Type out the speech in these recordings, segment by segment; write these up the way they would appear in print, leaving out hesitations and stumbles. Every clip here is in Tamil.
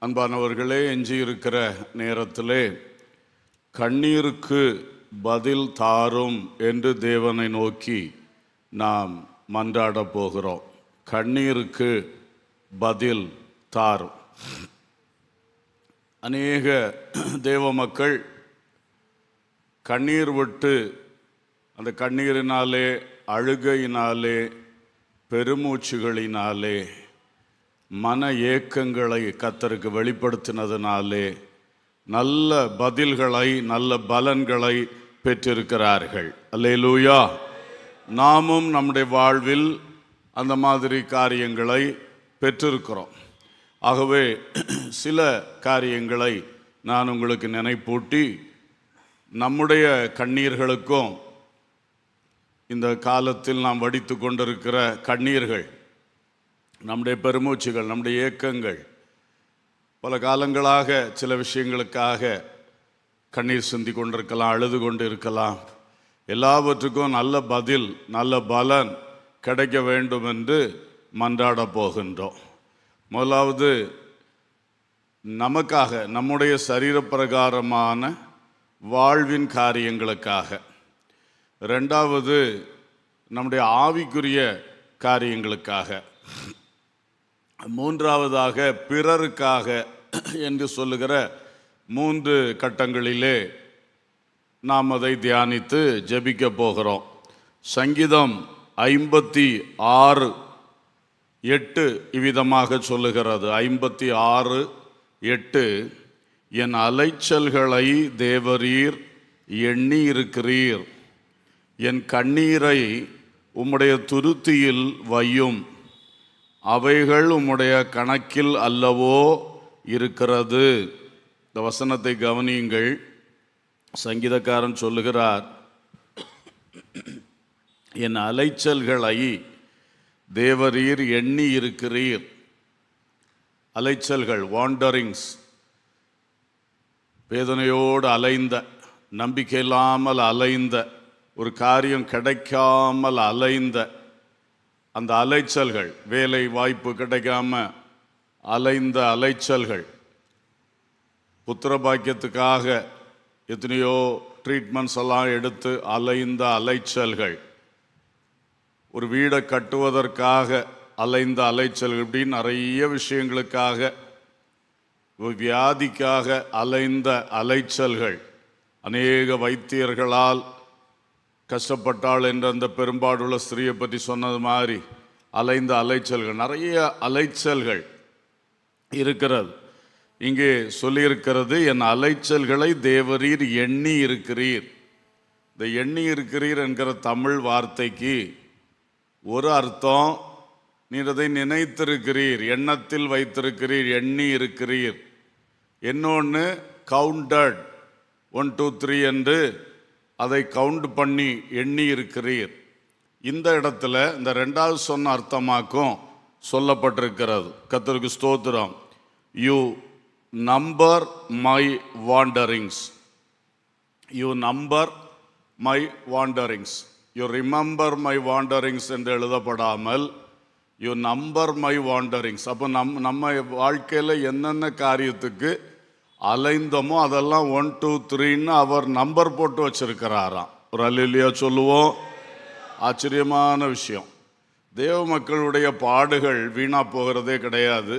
அன்பானவர்களே, எஞ்சியிருக்கிற நேரத்திலே கண்ணீருக்கு பதில் தாரும் என்று தேவனை நோக்கி நாம் மன்றாட போகிறோம். கண்ணீருக்கு பதில் தாரும். அநேக தேவ மக்கள் கண்ணீர் விட்டு அந்த கண்ணீரினாலே, அழுகையினாலே, பெருமூச்சுகளினாலே, மன ஏக்கங்களை கர்த்தருக்கு வெளிப்படுத்தினதினாலே நல்ல பதில்களை, நல்ல பலன்களை பெற்றிருக்கிறார்கள். அல்லேலூயா. நாமும் நம்முடைய வாழ்வில் அந்த மாதிரி காரியங்களை பெற்றிருக்கிறோம். ஆகவே சில காரியங்களை நான் உங்களுக்கு நினைப்பூட்டி, நம்முடைய கண்ணீர்களுக்கும் இந்த காலத்தில் நாம் வடித்து கொண்டிருக்கிற கண்ணீர்கள், நம்முடைய பெருமூச்சுகள், நம்முடைய ஏக்கங்கள், பல காலங்களாக சில விஷயங்களுக்காக கண்ணீர் சிந்தி கொண்டிருக்கலாம், அழுது கொண்டு இருக்கலாம். எல்லாவற்றுக்கும் நல்ல பதில், நல்ல பலன் கிடைக்க வேண்டும் என்று மன்றாட போகின்றோம். முதலாவது நமக்காக, நம்முடைய சரீரப்பிரகாரமான வாழ்வின் காரியங்களுக்காக. ரெண்டாவது நம்முடைய ஆவிக்குரிய காரியங்களுக்காக. மூன்றாவதாக பிறருக்காக என்று சொல்லுகிற 3 கட்டங்களிலே நாம் அதை தியானித்து ஜெபிக்க போகிறோம். சங்கீதம் 56:8 இவ்விதமாக சொல்லுகிறது. 56:8, என் அலைச்சல்களை தேவரீர் எண்ணி இருக்கிறீர், என் கண்ணீரை உம்முடைய துருத்தியில் வையும், அவைகள் உம்முடைய கணக்கில் அல்லவோ இருக்கிறது. இந்த வசனத்தை கவனியுங்கள். சங்கீதக்காரன் சொல்லுகிறார், என் அலைச்சல்களை தேவரீர் எண்ணி இருக்கிறீர். அலைச்சல்கள், வாண்டரிங்ஸ், வேதனையோடு அலைந்த, நம்பிக்கை இல்லாமல் அலைந்த, ஒரு காரியம் கிடைக்காமல் அலைந்த அந்த அலைச்சல்கள், வேலை வாய்ப்பு கிடைக்காம அலைந்த அலைச்சல்கள், புத்திர பாக்கியத்துக்காக எத்தனையோ ட்ரீட்மெண்ட்ஸ் எல்லாம் எடுத்து அலைந்த அலைச்சல்கள், ஒரு வீடை கட்டுவதற்காக அலைந்த அலைச்சல்கள், இப்படின்னு நிறைய விஷயங்களுக்காக, வியாதிக்காக அலைந்த அலைச்சல்கள், அநேக வைத்தியர்களால் கஷ்டப்பட்டாள் என்ற அந்த பெரும்பாடுள்ள ஸ்திரீயை பற்றி சொன்னது மாதிரி அலைந்த அலைச்சல்கள், நிறைய அலைச்சல்கள் இருக்கிறது. இங்கே சொல்லியிருக்கிறது, என் அலைச்சல்களை தேவரீர் எண்ணி இருக்கிறீர். இந்த எண்ணி இருக்கிறீர் என்கிற தமிழ் வார்த்தைக்கு ஒரு அர்த்தம், நீர் அதை நினைத்திருக்கிறீர், எண்ணத்தில் வைத்திருக்கிறீர், எண்ணி இருக்கிறீர். இன்னொன்று கவுண்டட், 1 2 3 என்று அதை கவுண்ட் பண்ணி எண்ணி இருக்கிறீர். இந்த இடத்துல இந்த 2வது சொன்ன அர்த்தமாக்கும் சொல்லப்பட்டிருக்கிறது. கர்த்தருக்கு ஸ்தோத்திரம். You number my wanderings, you number my wanderings, you remember my wanderings என்று எழுதப்படாமல் யூ நம்பர் மை வாண்டரிங்ஸ். அப்போ நம்ம வாழ்க்கையில் என்னென்ன காரியத்துக்கு அலைந்தமோ அதெல்லாம் 1 2 3ன்னு அவர் நம்பர் போட்டு வச்சிருக்கிறாராம். ஒரு அல்லேலூயா சொல்லுவோம். ஆச்சரியமான விஷயம். தேவ மக்களுடைய பாடுகள் வீணா போகிறதே கிடையாது,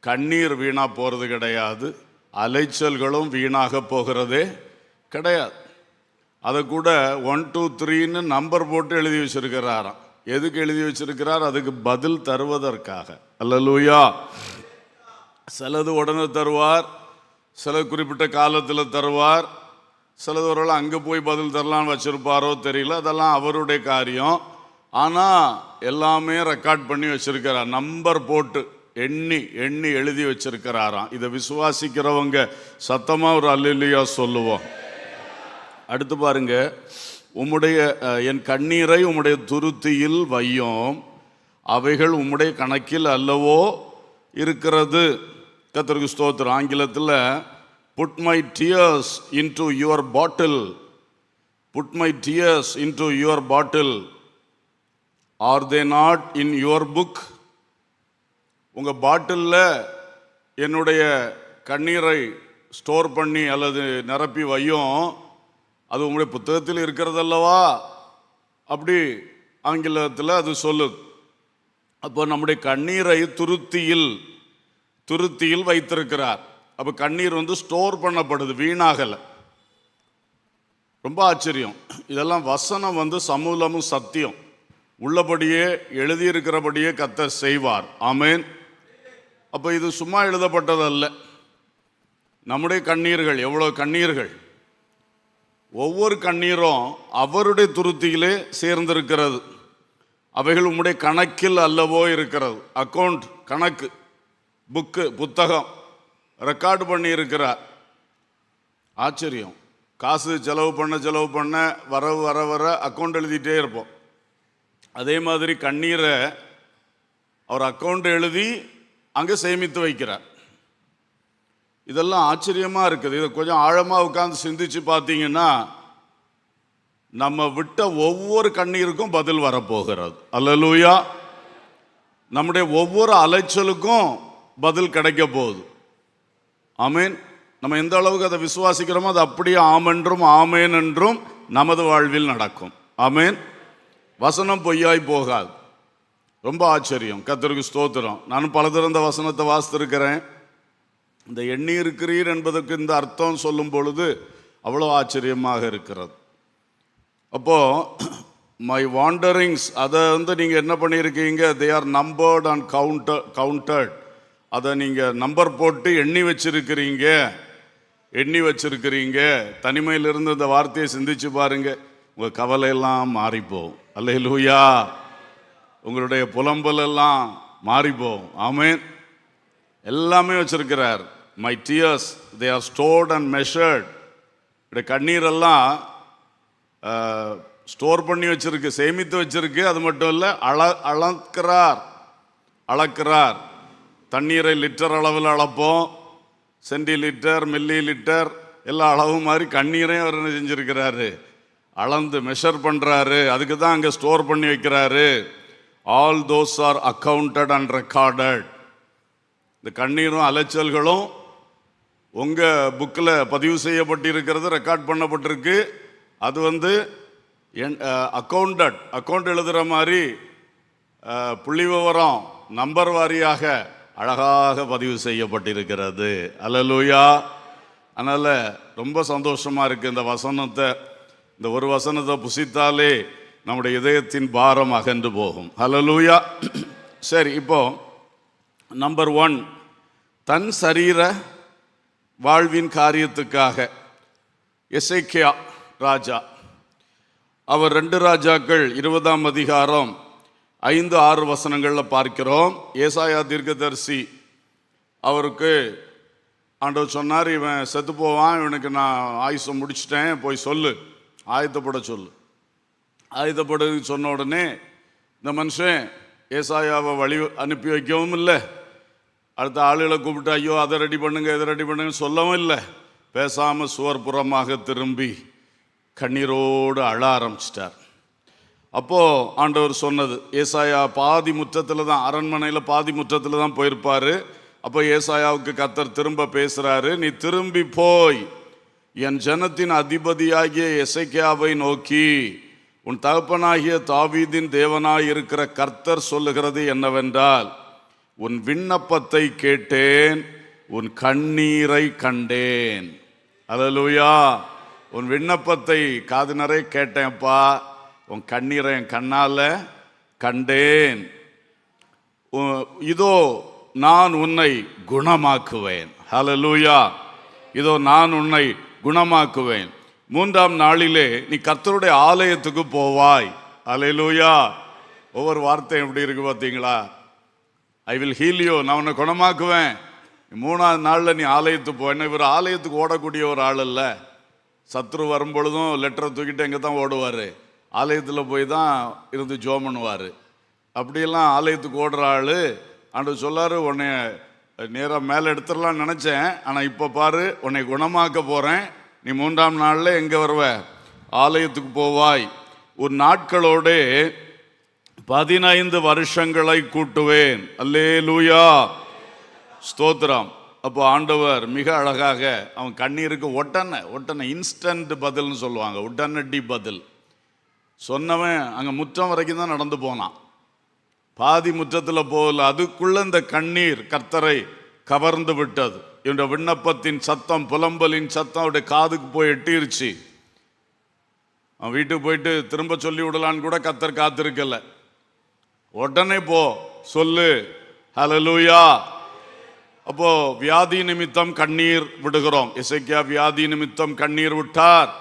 கண்ணீர் வீணா போகிறது கிடையாது, அலைச்சல்களும் வீணாக போகிறதே கிடையாது. அதை கூட 1 2 3ன்னு நம்பர் போட்டு எழுதி வச்சிருக்கிறாராம். எதுக்கு எழுதி வச்சிருக்கிறார்? அதுக்கு பதில் தருவதற்காக. அல்லேலூயா. சிலது உடனே தருவார், சில குறிப்பிட்ட காலத்தில் தருவார், சிலது ஒரு அங்கே போய் பதில் தரலான்னு வச்சுருப்பாரோ தெரியல, அதெல்லாம் அவருடைய காரியம். ஆனால் எல்லாமே ரெக்கார்ட் பண்ணி வச்சிருக்கிறார், நம்பர் போட்டு எண்ணி எண்ணி எழுதி வச்சிருக்கிறாராம். இதை விசுவாசிக்கிறவங்க சத்தமாக ஒரு அல்லேலூயா சொல்லுவோம். அடுத்து பாருங்க, உம்முடைய என் கண்ணீரை உம்முடைய துருத்தியில் வையும், அவைகள் உம்முடைய கணக்கில் அல்லவோ இருக்கிறது. கர்த்தருக்கு ஸ்தோத்திரம். ஆங்கிலத்தில் put my tears into your bottle, put my tears into your bottle, are they not in your book? உங்கள் பாட்டிலில் என்னுடைய கண்ணீரை ஸ்டோர் பண்ணி அல்லது நிரப்பி வையும், அது உங்களுடைய புத்தகத்தில் இருக்கிறதல்லவா, அப்படி ஆங்கிலத்தில் அது சொல்லுது. அப்போ நம்முடைய கண்ணீரை துருத்தியில் வைத்திருக்கிறார். அப்போ கண்ணீர் ஸ்டோர் பண்ணப்படுது, வீணாகலை. ரொம்ப ஆச்சரியம். இதெல்லாம் வசனம் சமூலமும் சத்தியம். உள்ளபடியே எழுதியிருக்கிறபடியே கர்த்தர் செய்வார். ஆமென். அப்போ இது சும்மா எழுதப்பட்டதல்ல. நம்முடைய கண்ணீர்கள், எவ்வளோ கண்ணீர்கள், ஒவ்வொரு கண்ணீரும் அவருடைய துருத்தியிலே சேர்ந்திருக்கிறது. அவைகள் உம்முடைய கணக்கில் அல்லவோ இருக்கிறது. அக்கௌண்ட், கணக்கு, புத்தகம் ரெக்கார்டு பண்ணி இருக்கிறார். ஆச்சரியம். காசு செலவு பண்ண வரவு வர அக்கௌண்ட் எழுதிட்டே இருப்போம். அதே மாதிரி கண்ணீரை அவர் அக்கௌண்ட் எழுதி அங்கே சேமித்து வைக்கிறார். இதெல்லாம் ஆச்சரியமாக இருக்குது. இதை கொஞ்சம் ஆழமாக உட்கார்ந்து சிந்திச்சு பார்த்தீங்கன்னா, நம்ம விட்ட ஒவ்வொரு கண்ணீருக்கும் பதில் வரப்போகிறது. அல்லேலூயா. நம்முடைய ஒவ்வொரு அலைச்சலுக்கும் பதில் கிடைக்க போகுது. ஆமேன். நம்ம எந்த அளவுக்கு அதை விசுவாசிக்கிறோமோ அது அப்படியே ஆமென்றும் ஆமேன் என்றும் நமது வாழ்வில் நடக்கும். ஆமேன். வசனம் பொய்யாய் போகாது. ரொம்ப ஆச்சரியம். கர்த்தருக்கு ஸ்தோத்திரம். நானும் பலதரம் இந்த வசனத்தை வாசித்திருக்கிறேன். இந்த எண்ணி இருக்கிறீர் என்பதற்கு இந்த அர்த்தம் சொல்லும் பொழுது அவ்வளோ ஆச்சரியமாக இருக்கிறது. அப்போ மை வாண்டரிங்ஸ், அதை நீங்கள் என்ன பண்ணியிருக்கீங்க, they are numbered and counted. அதை நீங்கள் நம்பர் போட்டு எண்ணி வச்சிருக்கிறீங்க. தனிமையிலிருந்து இந்த வார்த்தையை சிந்திச்சு பாருங்க, உங்கள் கவலையெல்லாம் மாறிப்போம். அல்லேலூயா. உங்களுடைய புலம்பல் எல்லாம் மாறிப்போம். ஆமென். எல்லாமே வச்சிருக்கிறார். My tears they are stored and measured. கண்ணீரெல்லாம் ஸ்டோர் பண்ணி வச்சிருக்கு, சேமித்து வச்சிருக்கு. அது மட்டும் இல்லை, அளக்கிறார். தண்ணீரை லிட்டர் அளவில் அளப்போம், சென்டி லிட்டர், மில்லி லிட்டர் எல்லா அளவும் மாதிரி கண்ணீரையும் அவர் என்ன செஞ்சிருக்கிறாரு, அளந்து மெஷர் பண்ணுறாரு. அதுக்கு தான் அங்கே ஸ்டோர் பண்ணி வைக்கிறாரு. All those are accounted and recorded. இந்த கண்ணீரும் அலைச்சல்களும் உங்கள் புக்கில் பதிவு செய்யப்பட்டிருக்கிறது, ரெக்கார்ட் பண்ணப்பட்டிருக்கு. அது அக்கௌண்ட் எழுதுகிற மாதிரி புள்ளி விவரம் நம்பர் வாரியாக அழகாக பதிவு செய்யப்பட்டிருக்கிறது. அல்லேலூயா. அதனால் ரொம்ப சந்தோஷமாக இருக்குது. இந்த ஒரு வசனத்தை புசித்தாலே நம்முடைய இதயத்தின் பாரம் அகன்று போகும். அல்லேலூயா. சரி, இப்போ நம்பர் 1, தன் சரீர வாழ்வின் காரியத்துக்காக எசேக்கியா ராஜா, அவர் 2 ராஜாக்கள் 20ஆம் அதிகாரம் 5-6 வசனங்களில் பார்க்கிறோம். ஏசாயா தீர்க்கதரிசி, அவருக்கு ஆண்டவர் சொன்னார், இவன் செத்து போவான், இவனுக்கு நான் ஆயுசை முடிச்சிட்டேன், போய் சொல்லு, ஆயத்தப்பட சொல்லு. ஆயத்தப்பட சொன்ன உடனே இந்த மனுஷன் ஏசாயாவை வழி அனுப்பி வைக்கவும் இல்லை, அடுத்த ஆளுகளை கூப்பிட்டு ஐயோ அதை ரெடி பண்ணுங்க இதை ரெடி பண்ணுங்க சொல்லவும் இல்லை. பேசாமல் சுவர்புறமாக திரும்பி கண்ணீரோடு அழ ஆரம்பிச்சிட்டார். அப்போது ஆண்டவர் சொன்னது, ஏசாயா பாதி முற்றத்தில் தான், அரண்மனையில் பாதி முற்றத்தில் தான் போயிருப்பார். அப்போ ஏசாயாவுக்கு கர்த்தர் திரும்ப பேசுகிறாரு, நீ திரும்பி போய் என் ஜனத்தின் அதிபதியாகிய எசேக்கியாவை நோக்கி, உன் தகப்பனாகிய தாவீதின் தேவனாய் இருக்கிற கர்த்தர் சொல்லுகிறது என்னவென்றால், உன் விண்ணப்பத்தை கேட்டேன், உன் கண்ணீரை கண்டேன். அல்லேலூயா. உன் விண்ணப்பத்தை காது நிறைய கேட்டேன்ப்பா, உன் கண்ணீரை என் கண்ணால் கண்டேன். இதோ நான் உன்னை குணமாக்குவேன். அல்லேலூயா. இதோ நான் உன்னை குணமாக்குவேன். 3ஆம் நாளிலே நீ கர்த்தருடைய ஆலயத்துக்கு போவாய். அல்லேலூயா. ஒவ்வொரு வார்த்தையும் எப்படி இருக்கு பார்த்தீங்களா? ஐ வில் ஹீல் யூ, நான் உன்னை குணமாக்குவேன். 3ஆவது நாளில் நீ ஆலயத்துக்கு போவேன். இவர் ஆலயத்துக்கு ஓடக்கூடிய ஒரு ஆள் இல்லை. சத்ரு வரும்பொழுதும் லெட்டரை தூக்கிட்டு எங்கே தான் ஓடுவார், ஆலயத்தில் போய் தான் இருந்து ஜோம் பண்ணுவார். அப்படியெல்லாம் ஆலயத்துக்கு ஓடுற ஆள். ஆண்டவர் சொல்லாரு, உன்னை நேராக மேலே எடுத்துடலான்னு நினச்சேன், ஆனால் இப்போ பாரு, உன்னை குணமாக்க போகிறேன். நீ 3ஆம் நாளில் எங்கே வருவ? ஆலயத்துக்கு போவாய். ஒரு நாட்களோடு 15 வருஷங்களை கூட்டுவேன். அல்லேலூயா. ஸ்தோத்திரம். அப்போ ஆண்டவர் மிக அழகாக அவன் கண்ணீருக்கு ஒட்டனை இன்ஸ்டன்ட் பதில்னு சொல்லுவாங்க, உடனடி பதில். சொன்னவன் அங்கே முற்றம் வரைக்கும் தான் நடந்து போனான், பாதி முற்றத்தில் போகல. அதுக்குள்ள இந்த கண்ணீர் கர்த்தரை கவர்ந்து விட்டது. இவனுடைய விண்ணப்பத்தின் சத்தம், புலம்பலின் சத்தம் அவருடைய காதுக்கு போய் எட்டிருச்சு. அவன் வீட்டுக்கு போயிட்டு திரும்ப சொல்லி விடலான்னு கூட கர்த்தர் காத்திருக்கல. உடனே போ சொல்லு, ஹல்லேலூயா. அப்போ வியாதி நிமித்தம் கண்ணீர் விடுகிறோம். எசேக்கியா வியாதி நிமித்தம் கண்ணீர் விட்டார்.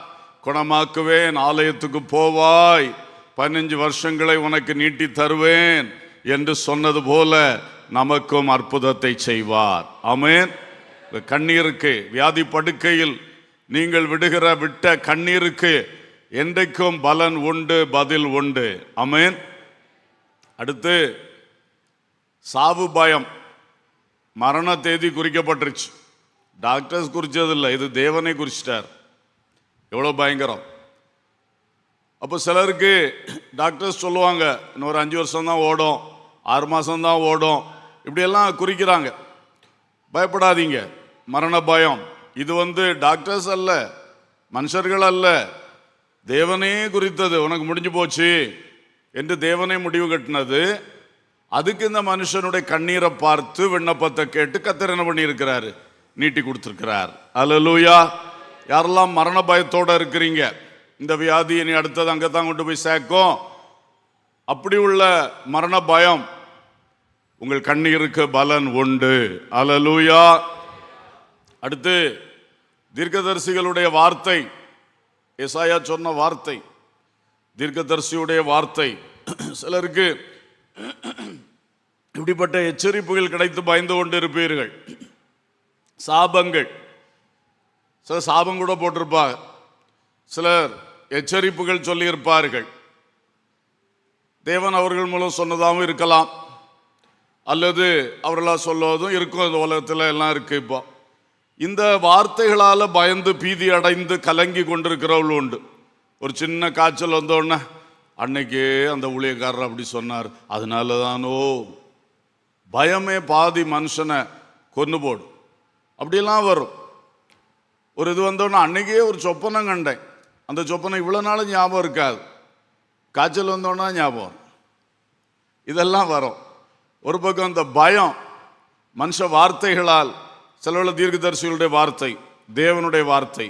குணமாக்குவேன், ஆலயத்துக்கு போவாய், 15 வருஷங்களை உனக்கு நீட்டி தருவேன் என்று சொன்னது போல நமக்கும் அற்புதத்தை செய்வார். ஆமென். கண்ணீருக்கு, வியாதி படுக்கையில் நீங்கள் விட்ட கண்ணீருக்கு என்றைக்கும் பலன் உண்டு, பதில் உண்டு. ஆமென். அடுத்து சாவு பயம். மரண தேதி குறிக்கப்பட்டுருச்சு. டாக்டர்ஸ் குறிச்சதில்லை, இது தேவனை குறிச்சிட்டார். எவ்வளோ பயங்கரம். அப்போ சிலருக்கு டாக்டர்ஸ் சொல்லுவாங்க இன்னொரு 5 வருஷம் தான் ஓடும், 6 மாதம் தான் ஓடும், இப்படியெல்லாம் குறிக்கிறாங்க. பயப்படாதீங்க. மரண பயம் இது டாக்டர்ஸ் அல்ல, மனுஷர்கள் அல்ல, தேவனே குறித்தது. உனக்கு முடிஞ்சு போச்சு என்று தேவனே முடிவு கட்டினது. அதுக்கு இந்த மனுஷனுடைய கண்ணீரை பார்த்து விண்ணப்பத்தை கேட்டு கர்த்தர் என்ன பண்ணியிருக்கிறாரு, நீட்டி கொடுத்துருக்கிறார். அல்லேலூயா. யாரெல்லாம் மரண பயத்தோடு இருக்கிறீங்க, இந்த வியாதி இனி அடுத்தது அங்கே தான் கொண்டு போய் சேர்க்கும், அப்படி உள்ள மரண பயம், உங்கள் கண்ணீருக்கு பலன் உண்டு. அல்லேலூயா. அடுத்து தீர்க்கதரிசிகளுடைய வார்த்தை, ஏசாயா சொன்ன வார்த்தை, தீர்க்கதரிசியுடைய வார்த்தை. சிலருக்கு இப்படிப்பட்ட எச்சரிப்புகள் கிடைத்து பயந்து கொண்டு இருப்பீர்கள். சாபங்கள், சில சாபம் கூட போட்டிருப்பாங்க, சிலர் எச்சரிப்புகள் சொல்லியிருப்பார்கள். தேவன் அவர்கள் மூலம் சொன்னதாகவும் இருக்கலாம், அல்லது அவர்களால் சொல்லுவதும் இருக்கும். இந்த உலகத்தில் எல்லாம் இருக்கு. இப்போ இந்த வார்த்தைகளால் பயந்து பீதி அடைந்து கலங்கி கொண்டிருக்கிறவர்கள் உண்டு. ஒரு சின்ன காய்ச்சல் வந்தோடனே அன்னைக்கே அந்த ஊழியக்காரர் அப்படி சொன்னார், அதனால தானோ. பயமே பாதி மனுஷனை கொண்டு போடும். அப்படியெல்லாம் வரும். ஒரு இது வந்தோடனே அன்னைக்கே ஒரு சொப்பனம் கண்டேன், அந்த சொப்பனம் இவ்வளோ நாளும் ஞாபகம் இருக்காது, காய்ச்சல் வந்தோன்னா ஞாபகம், இதெல்லாம் வரும். ஒரு பக்கம் இந்த பயம் மனுஷ வார்த்தைகளால், சில தீர்க்கதரிசிகளுடைய வார்த்தை, தேவனுடைய வார்த்தை,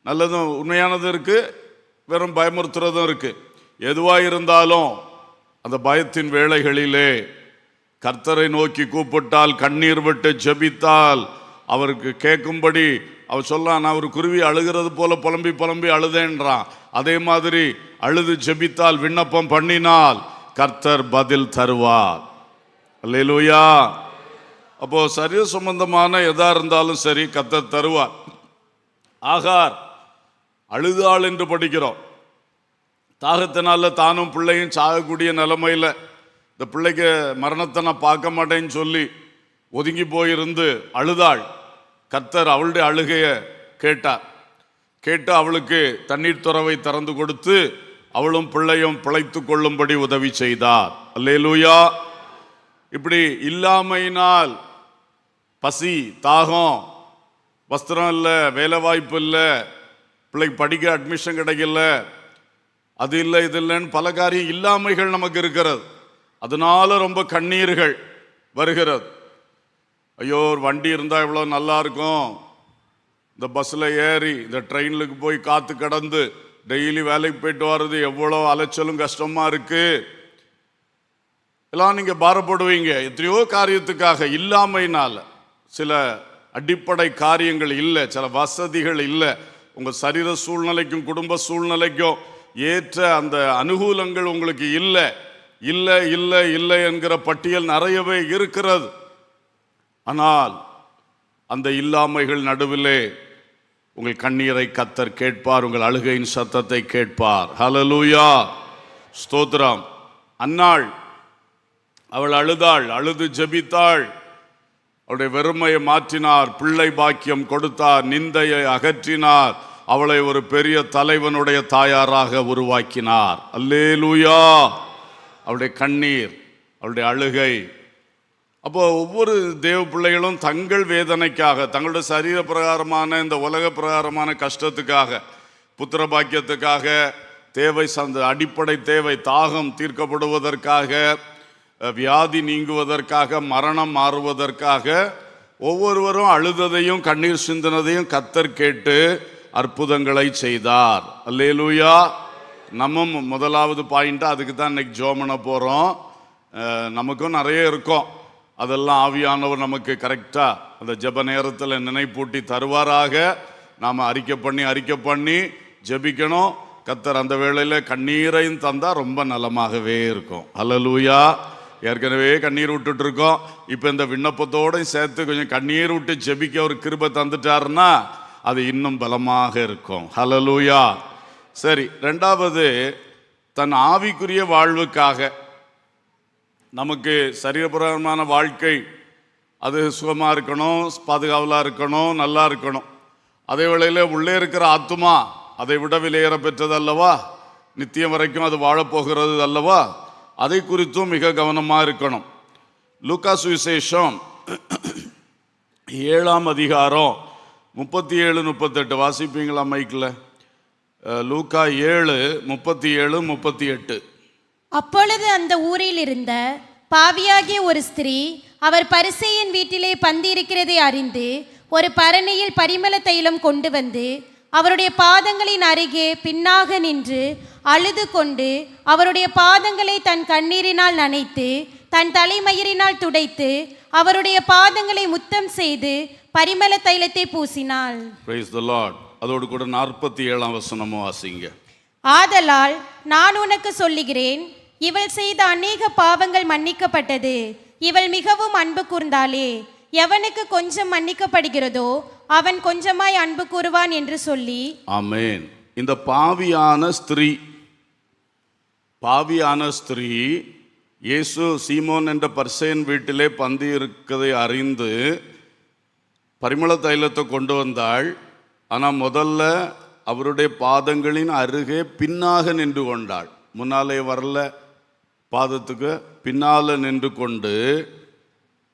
நல்லதும் உண்மையானதும் இருக்கு, வெறும் பயமுறுத்துறதும் இருக்கு. எதுவாக இருந்தாலும் அந்த பயத்தின் வேளைகளிலே கர்த்தரை நோக்கி கூப்பிட்டால், கண்ணீர் விட்டு ஜெபித்தால் அவருக்கு கேட்கும்படி அவர் சொல்லலாம். நான் ஒரு குருவி அழுகிறது போல புலம்பி புலம்பி அழுதேன்றான். அதே மாதிரி அழுது ஜெபித்தால், விண்ணப்பம் பண்ணினால் கர்த்தர் பதில் தருவார். அல்லேலூயா. அப்போ சரீர சம்பந்தமான எதா இருந்தாலும் சரி கர்த்தர் தருவார். ஆகார் அழுதாள் என்று படிக்கிறோம். தாகத்தினால தானும் பிள்ளையும் சாகக்கூடிய நிலைமையில், இந்த பிள்ளைக்கு மரணத்தை நான் பார்க்க மாட்டேன்னு சொல்லி ஒதுங்கி போயிருந்து அழுதாள். கர்த்தர் அவளுடைய அழுகையை கேட்டு அவளுக்கு தண்ணீர் துறவை திறந்து கொடுத்து அவளும் பிள்ளையும் பிழைத்து கொள்ளும்படி உதவி செய்தார். அல்லேலூயா. இப்படி இல்லாமையினால் பசி, தாகம், வஸ்திரம் இல்லை, வேலை வாய்ப்பு இல்லை, பிள்ளைக்கு படிக்க அட்மிஷன் கிடைக்கல, அது இல்லை இது இல்லைன்னு பல காரியம் இல்லாமைகள் நமக்கு இருக்கிறது. அதனால ரொம்ப கண்ணீர்கள் வருகிறது. ஐயோ, ஒரு வண்டி இருந்தால் இவ்வளோ நல்லா இருக்கும், இந்த பஸ்ஸில் ஏறி இந்த ட்ரெயினுக்கு போய் காத்து கடந்து டெய்லி வேலைக்கு போயிட்டு வர்றது எவ்வளோ அலைச்சலும் கஷ்டமாக இருக்கு, எல்லாம் நீங்கள் பாரப்படுவீங்க. எத்தனையோ காரியத்துக்காக இல்லாமையினால், சில அடிப்படை காரியங்கள் இல்லை, சில வசதிகள் இல்லை, உங்கள் சரீர சூழ்நிலைக்கும் குடும்ப சூழ்நிலைக்கும் ஏற்ற அந்த அனுகூலங்கள் உங்களுக்கு இல்லை இல்லை இல்லை இல்லை என்கிற பட்டியல் நிறையவே இருக்கிறது. ஆனால் அந்த இல்லாமைகள் நடுவிலே உங்கள் கண்ணீரை கர்த்தர் கேட்பார், உங்கள் அழுகையின் சத்தத்தை கேட்பார். ஹல்லேலூயா, ஸ்தோத்திரம். அன்னாள் அவள் அழுதாள், அழுது ஜெபித்தாள், அவளுடைய வெறுமையை மாற்றினார், பிள்ளை பாக்கியம் கொடுத்தார், நிந்தையை அகற்றினார், அவளை ஒரு பெரிய தலைவனுடைய தாயாராக உருவாக்கினார். அல்லேலூயா. அவளுடைய கண்ணீர், அவளுடைய அழுகை அப்போ ஒவ்வொரு தேவ பிள்ளைகளும் தங்கள் வேதனைக்காக, தங்களுடைய சரீர பிரகாரமான இந்த உலக பிரகாரமான கஷ்டத்துக்காக, புத்திர பாக்கியத்துக்காக, தேவை அடிப்படை தேவை தாகம் தீர்க்கப்படுவதற்காக, வியாதி நீங்குவதற்காக, மரணம் மாறுவதற்காக ஒவ்வொருவரும் அழுததையும் கண்ணீர் சிந்தினதையும் கர்த்தர் கேட்டு அற்புதங்களை செய்தார். அல்லேலூயா. நம்ம முதலாவது பாயிண்டா அதுக்கு தான் இன்னைக்கு ஜெபம் பண்ண போகிறோம். நமக்கும் நிறைய இருக்கும், அதெல்லாம் ஆவியானவர் நமக்கு கரெக்டாக அந்த ஜெப நேரத்தில் நினைப்பூட்டி தருவாராக. நாம் அறிக்கை பண்ணி ஜெபிக்கணும். கர்த்தர் அந்த வேளையில் கண்ணீரையும் தந்தால் ரொம்ப நலமாகவே இருக்கும். அல்லேலூயா. ஏற்கனவே கண்ணீர் விட்டுட்டு இருக்கோம், இப்போ இந்த விண்ணப்பத்தோடு சேர்த்து கொஞ்சம் கண்ணீர் விட்டு ஜெபிக்க ஒரு கிருபை தந்துட்டாருன்னா அது இன்னும் பலமாக இருக்கும். ஹல்லேலூயா. சரி, ரெண்டாவது, தன் ஆவிக்குரிய வாழ்வுக்காக, நமக்கு சரீரபூர்வமான வாழ்க்கை அது சுகமாக இருக்கணும், பாதுகாவலாக இருக்கணும், நல்லா இருக்கணும். அதே வேளையில் உள்ளே இருக்கிற ஆத்துமா அதை விட விலையேற பெற்றது அல்லவா, நித்தியம் வரைக்கும் அது வாழப்போகிறது அல்லவா, அதை குறித்தும் மிக கவனமாக இருக்கணும். லூக்கா சுவிசேஷம் 7ஆம் அதிகாரம் 37-38 வாசிப்பீங்களா மைக்கில்? லூக்கா 7:37-38. அப்பொழுது அந்த ஊரில் இருந்த பாவியாகிய ஒரு ஸ்திரீ அவர் பரிசேயன் வீட்டிலே பந்தி இருக்கிறதை அறிந்து ஒரு பரணியில் பரிமள தைலம் கொண்டு வந்து அவருடைய பாதங்களின் அருகே பின்னாக நின்று அழுது கொண்டு அவருடைய பாதங்களை தன் கண்ணீரினால் நனைத்து தன் தலைமயிரினால் துடைத்து அவருடைய பாதங்களை முத்தம் செய்து பரிமள தைலத்தை பூசினாள். Praise the Lord. அதோடு கூட 47ஆம் வசனமும் வாசிங்க. ஆதலால் நான் உனக்கு சொல்லுகிறேன், இவள் செய்த அநேக பாவங்கள் மன்னிக்கப்பட்டது, இவள் மிகவும் அன்பு கூர்ந்தாளே, எவனுக்கு கொஞ்சம் மன்னிக்கப்படுகிறதோ அவன் கொஞ்சமாய் அன்பு கூறுவான் என்று சொல்லி. ஆமென். இந்த பாவியான ஸ்திரீ இயேசு சீமோன் என்ற பரிசேயன் வீட்டிலே பந்தி இருக்கிறதை அறிந்து பரிமள தைலத்தை கொண்டு வந்தாள். ஆனால் முதல்ல அவருடைய பாதங்களின் அருகே பின்னாக நின்று கொண்டாள். முன்னாலே வரல, பாதத்துக்கு பின்னால நின்று கொண்டு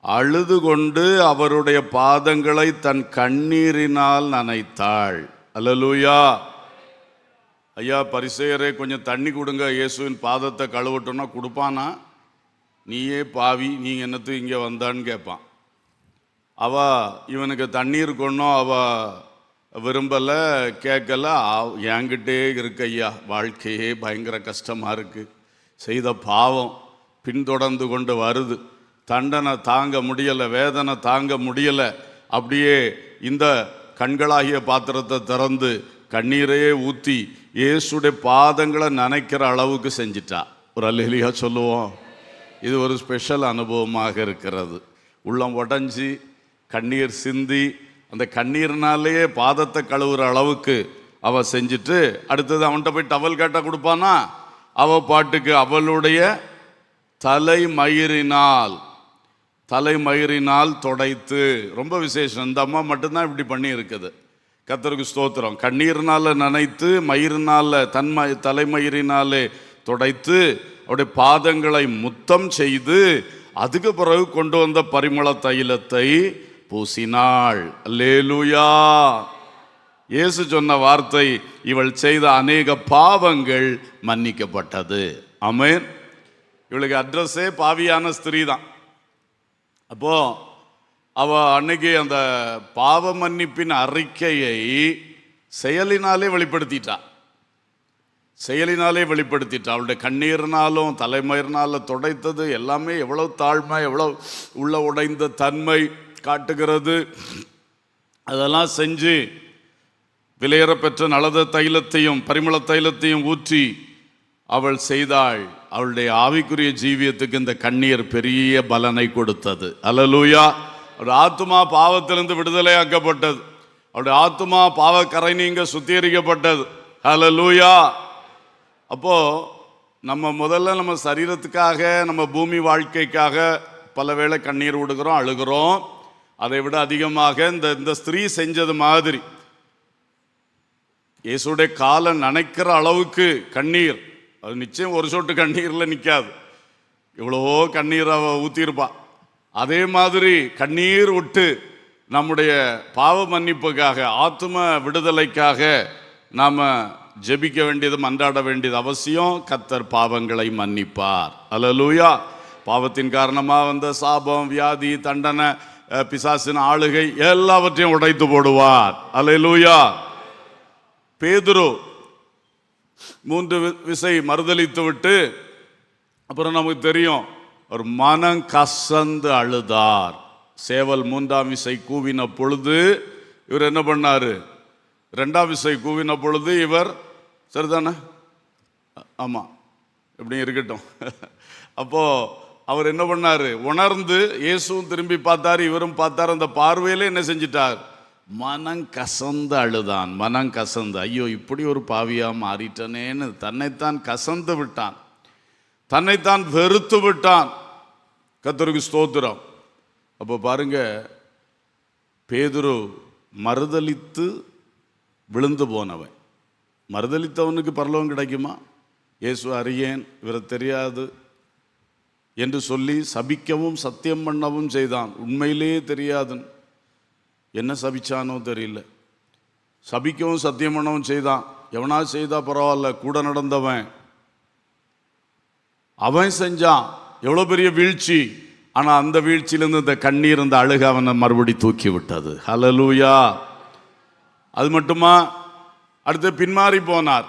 அழுது கொண்டு அவருடைய பாதங்களை தன் கண்ணீரினால் நனைத்தாள். அல்லேலூயா. ஐயா பரிசேயரே, கொஞ்சம் தண்ணி கொடுங்க, இயேசுவின் பாதத்தை கழுவட்டோன்னா கொடுப்பானா? நீயே பாவி, நீ என்னத்து இங்கே வந்தான்னு கேட்பான். இவனுக்கு தண்ணீர் கொண்டோம், விரும்பலை, கேட்கல. என்கிட்டே இருக்கு ஐயா, வாழ்க்கையே பயங்கர கஷ்டமாக இருக்குது, செய்த பாவம் பின்தொடர்ந்து கொண்டு வருது, தண்டனை தாங்க முடியலை, வேதனை தாங்க முடியலை. அப்படியே இந்த கண்களாகிய பாத்திரத்தை திறந்து கண்ணீரையே ஊற்றி இயேசுடைய பாதங்களை நனைக்கிற அளவுக்கு செஞ்சிட்டா. ஒரு அல்லேலூயா சொல்லுவோம். இது ஒரு ஸ்பெஷல் அனுபவமாக இருக்கிறது. உள்ளம் உடஞ்சி கண்ணீர் சிந்தி அந்த கண்ணீர்னாலேயே பாதத்தை கழுவுற அளவுக்கு அவள் செஞ்சுட்டு, அடுத்தது அவன்கிட்ட போய் டவல் கேட்டால் கொடுப்பானா? அவள் பாட்டுக்கு அவளுடைய தலைமயிரினால் தொடைத்து, ரொம்ப விசேஷம். இந்த அம்மா மட்டும்தான் இப்படி பண்ணி இருக்குது. கர்த்தருக்கு ஸ்தோத்திரம். கண்ணீர்னால நனைத்து, மயிரினால தலைமயிரினாலே தொடைத்து அவருடைய பாதங்களை முத்தம் செய்து அதுக்கு பிறகு கொண்டு வந்த பரிமள தைலத்தை பூசினாள். அல்லேலூயா. இயேசு சொன்ன வார்த்தை, இவள் செய்த அநேக பாவங்கள் மன்னிக்கப்பட்டது. ஆமென். இவளுக்கு அட்ரஸே பாவியான ஸ்திரீ தான். அப்போ அன்னைக்கு அந்த பாவ மன்னிப்பின் அறிக்கையை செயலினாலே வெளிப்படுத்திட்டா. அவளுடைய கண்ணீர்னாலும் தலைமயிர்னால தொடைத்தது எல்லாமே எவ்வளவு தாழ்மை, எவ்வளவு உள்ள உடைந்த தன்மை காட்டுகிறது. அதெல்லாம் செஞ்சு விலையேற பெற்ற நலத தைலத்தையும் பரிமள தைலத்தையும் ஊற்றி அவள் செய்தாள். அவளுடைய ஆவிக்குரிய ஜீவியத்துக்கு இந்த கண்ணீர் பெரிய பலனை கொடுத்தது. அல்லேலூயா. அவருடைய ஆத்துமா பாவத்திலிருந்து விடுதலையாக்கப்பட்டது. அவருடைய ஆத்துமா பாவக்கரை நீங்க சுத்திகரிக்கப்பட்டது. அல்லேலூயா. அப்போ முதல்ல நம்ம சரீரத்துக்காக, நம்ம பூமி வாழ்க்கைக்காக பல வேளை கண்ணீர் விடுகிறோம், அழுகிறோம். அதை விட அதிகமாக இந்த ஸ்திரீ செஞ்சது மாதிரி இயேசுடைய காலை நனைக்கிற அளவுக்கு கண்ணீர், அது நிச்சயம் ஒரு சொட்டு கண்ணீரில் நிற்காது. இவ்வளவோ கண்ணீர் அவ ஊற்றிருப்பா. அதே மாதிரி கண்ணீர் விட்டு நம்முடைய பாவ மன்னிப்புக்காக, ஆத்தும விடுதலைக்காக நாம் ஜெபிக்க வேண்டியது, மன்றாட வேண்டியது அவசியம். கர்த்தர் பாவங்களை மன்னிப்பார். அல்லேலூயா. பாவத்தின் காரணமாக வந்த சாபம், வியாதி, தண்டனை, பிசாசின் ஆளுகை எல்லாவற்றையும் உடைத்து போடுவார். அல்லேலூயா. பேதுரு 3 விசை மறுதலித்து விட்டு அப்புறம் நமக்கு தெரியும், ஒரு மனம் கசந்து அழுதார். சேவல் 3ஆம் விசை கூவின பொழுது இவர் என்ன பண்ணாரு? 2ஆம் விசை கூவின பொழுது இவர், சரிதானே? ஆமாம், எப்படி இருக்கட்டும். அப்போ அவர் என்ன பண்ணாரு? உணர்ந்து இயேசுவும் திரும்பி பார்த்தார், இவரும் பார்த்தார். அந்த பார்வையில என்ன செஞ்சிட்டார்? மனம் கசந்து அழுதான். மனம் கசந்து, ஐயோ இப்படி ஒரு பாவியா மாறிட்டனேன்னு தன்னைத்தான் கசந்து விட்டான், தன்னைத்தான் வெறுத்து விட்டான். கர்த்தருக்கு ஸ்தோத்திரம். அப்போ பாருங்க, பேதுரு மறுதலித்து விழுந்து போனவன். மறுதலித்தவனுக்கு பரலோகம் கிடைக்குமா? இயேசு அறியேன், இவரை தெரியாது என்று சொல்லி சபிக்கவும் சத்தியம் பண்ணவும் செய்தான். உண்மையிலேயே தெரியாதுன்னு என்ன சபிச்சானோ தெரியல. சபிக்கவும் சத்தியம் பண்ணவும் செய்தான். எவனா செய்தா பரவாயில்ல, கூட நடந்தவன் அவன் செஞ்சான். எவ்வளோ பெரிய வீழ்ச்சி! ஆனால் அந்த வீழ்ச்சியிலிருந்து இந்த கண்ணீர், இந்த அழுக அவனை மறுபடி தூக்கி விட்டது. ஹல்லேலூயா. அது மட்டுமா, அடுத்து பின்மாறி போனார்.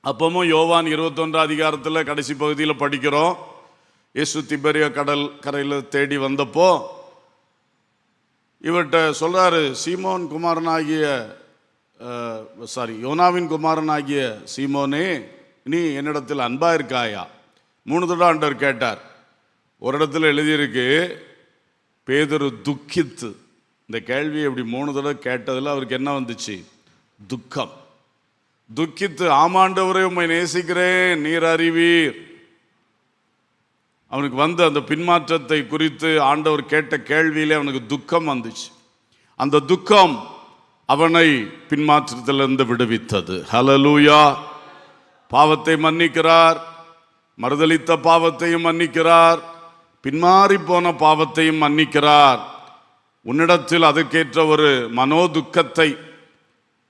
அப்பவும் யோவான் 21ஆம் அதிகாரத்தில் கடைசி பகுதியில் படிக்கிறோம், இயேசு திபேரியா கடல் கரையில் தேடி வந்தப்போ இவர்கிட்ட சொல்றாரு, சீமோன் குமாரனாகிய யோனாவின் குமாரனாகிய சீமோனே, நீ என்னிடத்தில் அன்பா இருக்காயா? 3 தடவை ஆண்டவர் கேட்டார். ஒரு இடத்துல எழுதியிருக்கு, பேதுரு துக்கித்து. இந்த கேள்வியை இப்படி 3 தடவை கேட்டதில் அவருக்கு என்ன வந்துச்சு? துக்கம். துக்கித்து, ஆமாண்டவரே உம்மை நேசிக்கிறேன், நீர் அறிவீர். அவனுக்கு வந்த அந்த பின்மாற்றத்தை குறித்து ஆண்டவர் கேட்ட கேள்வியிலே அவனுக்கு துக்கம் வந்துச்சு. அந்த துக்கம் அவனை பின்மாற்றத்திலிருந்து விடுவித்தது. ஹல்லேலூயா. பாவத்தை மன்னிக்கிறார், மறுதலித்த பாவத்தையும் மன்னிக்கிறார், பின்மாறி போன பாவத்தையும் மன்னிக்கிறார். உன்னிடத்தில் அதுக்கேற்ற ஒரு மனோதுக்கத்தை,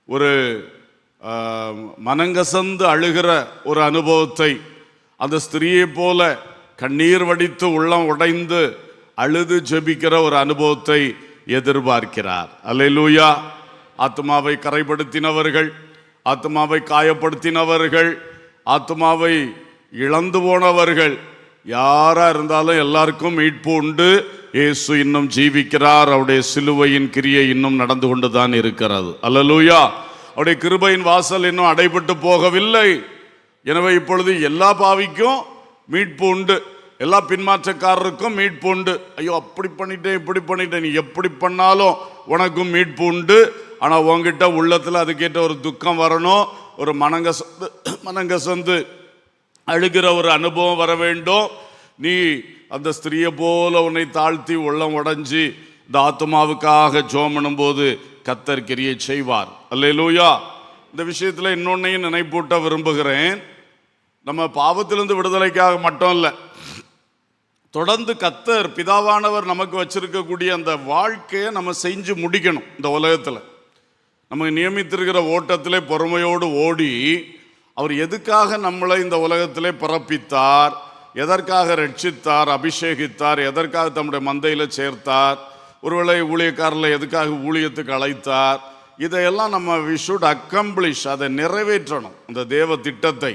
ஒரு மனங்கசந்து அழுகிற ஒரு அனுபவத்தை, அந்த ஸ்திரியை போல கண்ணீர் வடித்து உள்ளம் உடைந்து அழுது ஜெபிக்கிற ஒரு அனுபவத்தை எதிர்பார்க்கிறார். அல்லேலூயா. ஆத்மாவை கரைப்படுத்தினவர்கள், ஆத்மாவை காயப்படுத்தினவர்கள், ஆத்மாவை இழந்து போனவர்கள் யாரா இருந்தாலும் எல்லாருக்கும் மீட்பு உண்டு. இயேசு இன்னும் ஜீவிக்கிறார். அவருடைய சிலுவையின் கிரியை இன்னும் நடந்து கொண்டு தான் இருக்கிறது. அல்லேலூயா. அவருடைய கிருபையின் வாசல் இன்னும் அடைபட்டு போகவில்லை. எனவே இப்பொழுது எல்லா பாவிக்கும் மீட்பு உண்டு, எல்லா பின்மாற்றக்காரருக்கும் மீட்பு உண்டு. ஐயோ அப்படி பண்ணிட்டேன், இப்படி பண்ணிட்டேன், நீ எப்படி பண்ணாலும் உனக்கும் மீட்பு உண்டு. ஆனால் உங்ககிட்ட உள்ளத்தில் அதுக்கேற்ற ஒரு துக்கம் வரணும், ஒரு மனங்கசந்து அழுகிற ஒரு அனுபவம் வர வேண்டும். நீ அந்த ஸ்திரியை போல உன்னை தாழ்த்தி உள்ளம் உடைஞ்சி இந்த ஆத்மாவுக்காக ஜெபம் பண்ணும்போது கர்த்தர் கிரியை செய்வார். அல்லேலூயா. இந்த விஷயத்தில் இன்னொன்னையும் நினைப்பூட்ட விரும்புகிறேன். நம்ம பாவத்திலிருந்து விடுதலைக்காக மட்டும் இல்லை, தொடர்ந்து கர்த்தர் பிதாவானவர் நமக்கு வச்சிருக்கக்கூடிய அந்த வாழ்க்கையை நம்ம செஞ்சு முடிக்கணும். இந்த உலகத்தில் நமக்கு நியமித்திருக்கிற ஓட்டத்திலே பொறுமையோடு ஓடி, அவர் எதுக்காக நம்மளை இந்த உலகத்திலே பிறப்பித்தார், எதற்காக ரட்சித்தார், அபிஷேகித்தார், எதற்காக தம்முடைய மந்தையில் சேர்த்தார், ஒருவேளை ஊழியக்காரில் எதுக்காக ஊழியத்துக்கு அழைத்தார், இதையெல்லாம் நம்ம வி ஷுட் அக்கம்ப்ளிஷ், அதை நிறைவேற்றணும். அந்த தேவ திட்டத்தை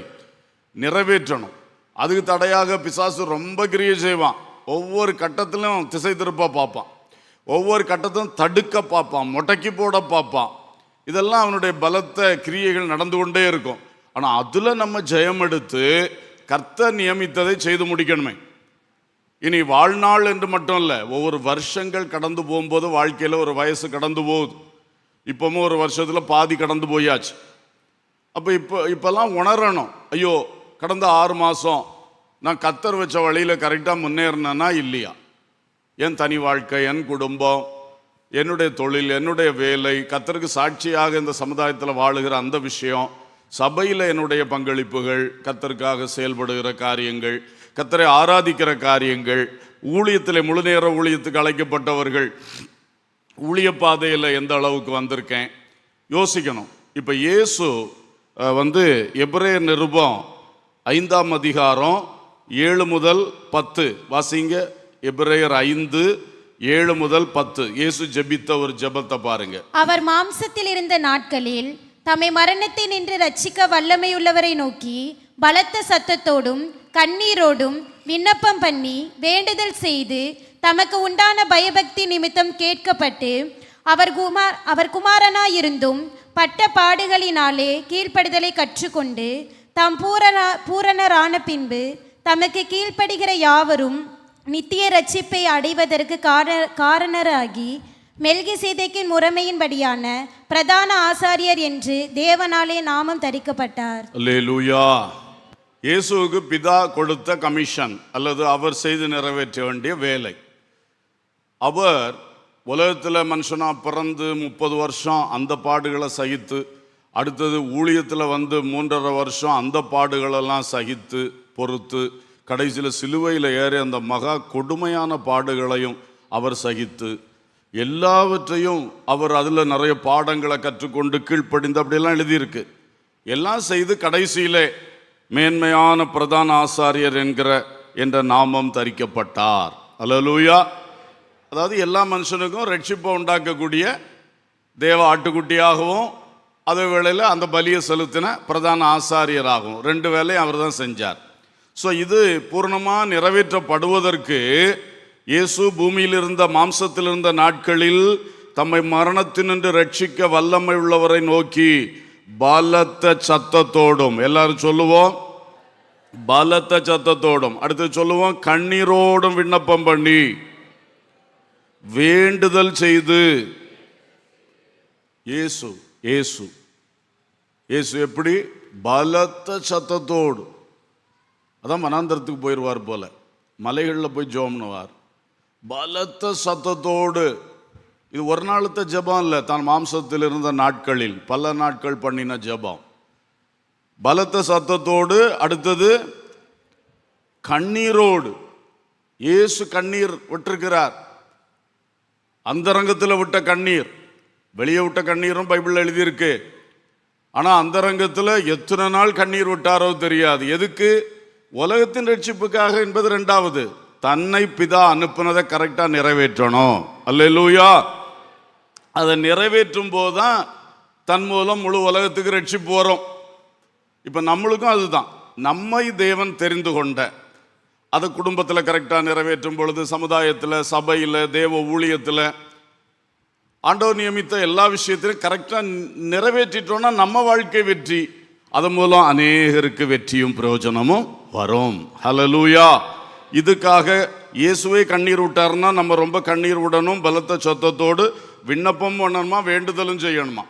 நிறைவேற்றணும். அதுக்கு தடையாக பிசாசு ரொம்ப கிரியை செய்வான். ஒவ்வொரு கட்டத்திலும் திசை திருப்ப பார்ப்பான், ஒவ்வொரு கட்டத்திலும் தடுக்க பார்ப்பான், முடக்கி போட பார்ப்பான். இதெல்லாம் அவனுடைய பலத்த கிரியைகள் நடந்து கொண்டே இருக்கும். ஆனால் அதில் நம்ம ஜெயம் எடுத்து கர்த்தர் நியமித்ததை செய்து முடிக்கணுமே. இனி வாழ்நாள் என்று மட்டும் இல்லை, ஒவ்வொரு வருஷங்கள் கடந்து போகும்போது வாழ்க்கையில் ஒரு வயசு கடந்து போகுது. இப்போவும் ஒரு வருஷத்தில் பாதி கடந்து போயாச்சு. அப்போ இப்போல்லாம் உணரணும், ஐயோ கடந்த 6 மாதம் நான் கர்த்தர் வச்ச வழியில் கரெக்டாக முன்னேறினேன்னா இல்லையா? என் தனி வாழ்க்கை, என் குடும்பம், என்னுடைய தொழில், என்னுடைய வேலை, கர்த்தருக்கு சாட்சியாக இந்த சமுதாயத்தில் வாழுகிற அந்த விஷயம், சபையில் என்னுடைய பங்களிப்புகள், கர்த்தருக்காக செயல்படுகிற காரியங்கள், கர்த்தரை ஆராதிக்கிற காரியங்கள், ஊழியத்தில் முழுநேர ஊழியத்துக்கு அழைக்கப்பட்டவர்கள் ஊழிய பாதையில் எந்த அளவுக்கு வந்திருக்கேன் யோசிக்கணும். இப்போ இயேசு எபிரேயர் நிருபம் 5ஆம் அதிகாரம் 7 முதல் 10 வாசிங்க. எபிரேயர் 5:7 முதல் 10 இயேசு ஜெபித்த ஒரு ஜெபத்தை பாருங்க. அவர் மாம்சத்தில் இருந்த நாட்களில் தம்மை மரணத்தை நின்று ரட்சிக்க வல்லமையுள்ளவரை நோக்கி பலத்த சத்தத்தோடும் கண்ணீரோடும் விண்ணப்பம் பண்ணி வேண்டுதல் செய்து தமக்கு உண்டான பயபக்தி நிமித்தம் கேட்கப்பட்டு அவர் குமாரனாயிருந்தும் பட்ட பாடுகளினாலே கீழ்ப்படுதலை கற்றுக்கொண்டு தாம் பூரணரான பின்பு தமக்கு கீழ்ப்படுகிற யாவரும் நித்திய ரட்சிப்பை அடைவதற்கு காரணராகி மெல்கிசேதேக்கின் முறைமையின்படியான பிரதான ஆசாரியர் என்று தேவனாலே நாமம் தரிக்கப்பட்டார். அல்லேலூயா. இயேசுவுக்கு பிதா கொடுத்த கமிஷன் அல்லது அவர் செய்து நிறைவேற்ற வேண்டிய வேலை. அவர் உலகத்தில் மனுஷனாக பிறந்து 30 வருஷம் அந்த பாடுகளை சகித்து, அடுத்தது ஊழியத்தில் 3.5 வருஷம் அந்த பாடுகளெல்லாம் சகித்து பொறுத்து, கடைசியில் சிலுவையில் ஏறி அந்த மகா கொடுமையான பாடுகளையும் அவர் சகித்து, எல்லாவற்றையும் அவர் அதில் நிறைய பாடங்களை கற்றுக்கொண்டு கீழ்ப்படிந்து அப்படியெல்லாம் எழுதியிருக்கு. எல்லாம் செய்து கடைசியிலே மேன்மையான பிரதான ஆசாரியர் என்ற நாமம் தரிக்கப்பட்டார். அல்லேலூயா. அதாவது எல்லா மனுஷனுக்கும் ரட்சிப்பை உண்டாக்கக்கூடிய தேவ ஆட்டுக்குட்டியாகவும் அதே வேளையில் அந்த பலியை செலுத்தின பிரதான ஆசாரியராகவும் 2 வேலையும் அவர் தான் செஞ்சார். ஸோ இது பூர்ணமாக நிறைவேற்றப்படுவதற்கு இயேசு பூமியில் இருந்த மாம்சத்தில் இருந்த நாட்களில் தம்மை மரணத்தினின்று ரட்சிக்க வல்லமை உள்ளவரை நோக்கி பலத்த சத்தத்தோடும், எல்லாரும் சொல்லுவோம் பலத்த சத்தத்தோடும், அடுத்து சொல்லுவோம் கண்ணீரோடும் விண்ணப்பம் பண்ணி வேண்டுதல் செய்து. இயேசு இயேசு இயேசு எப்படி? பலத்த சத்தத்தோடு. அதான் வனாந்தரத்துக்கு போயிடுவார் போல, மலைகளில் போய் ஜெபம்னுவார். பலத்த சத்தத்தோடு. இது ஒரு நாளுத்த ஜெபம் இல்லை, தான் மாம்சத்தில் இருந்த நாட்களில் பல நாட்கள் பண்ணின ஜெபம். பலத்த சத்தத்தோடு. அடுத்தது கண்ணீரோடு. இயேசு கண்ணீர் விட்டிருக்கிறார். அந்தரங்கத்தில் விட்ட கண்ணீர், வெளியே விட்ட கண்ணீரும் பைபிளில் எழுதியிருக்கு. ஆனால் அந்தரங்கத்தில் எத்தனை நாள் கண்ணீர் விட்டாரோ தெரியாது. எதுக்கு? உலகத்தின் ரட்சிப்புக்காக என்பது 2வது. தன்னை பிதா அனுப்புனதை கரெக்டாக நிறைவேற்றணும். அல்லேலூயா. அதை நிறைவேற்றும் போது தான் தன் மூலம் முழு உலகத்துக்கு ரட்சிப்பு வரும். இப்போ நம்மளுக்கும் அதுதான். நம்மை தேவன் தெரிந்து கொண்ட அதை குடும்பத்தில் கரெக்டாக நிறைவேற்றும் பொழுது, சமுதாயத்தில், சபையில், தேவ ஊழியத்தில், ஆண்டவர் நியமித்த எல்லா விஷயத்திலும் கரெக்டாக நிறைவேற்றிட்டோன்னா நம்ம வாழ்க்கை வெற்றி. அதன் மூலம் அநேகருக்கு வெற்றியும் பிரயோஜனமும் வரும். ஹல்லேலூயா. இதுக்காக இயேசுவே கண்ணீர் விட்டாருன்னா நம்ம ரொம்ப கண்ணீர் விடணும். பலத்த சத்தத்தோடு விண்ணப்பம் பண்ணணுமா, வேண்டுதலும் செய்யணுமா.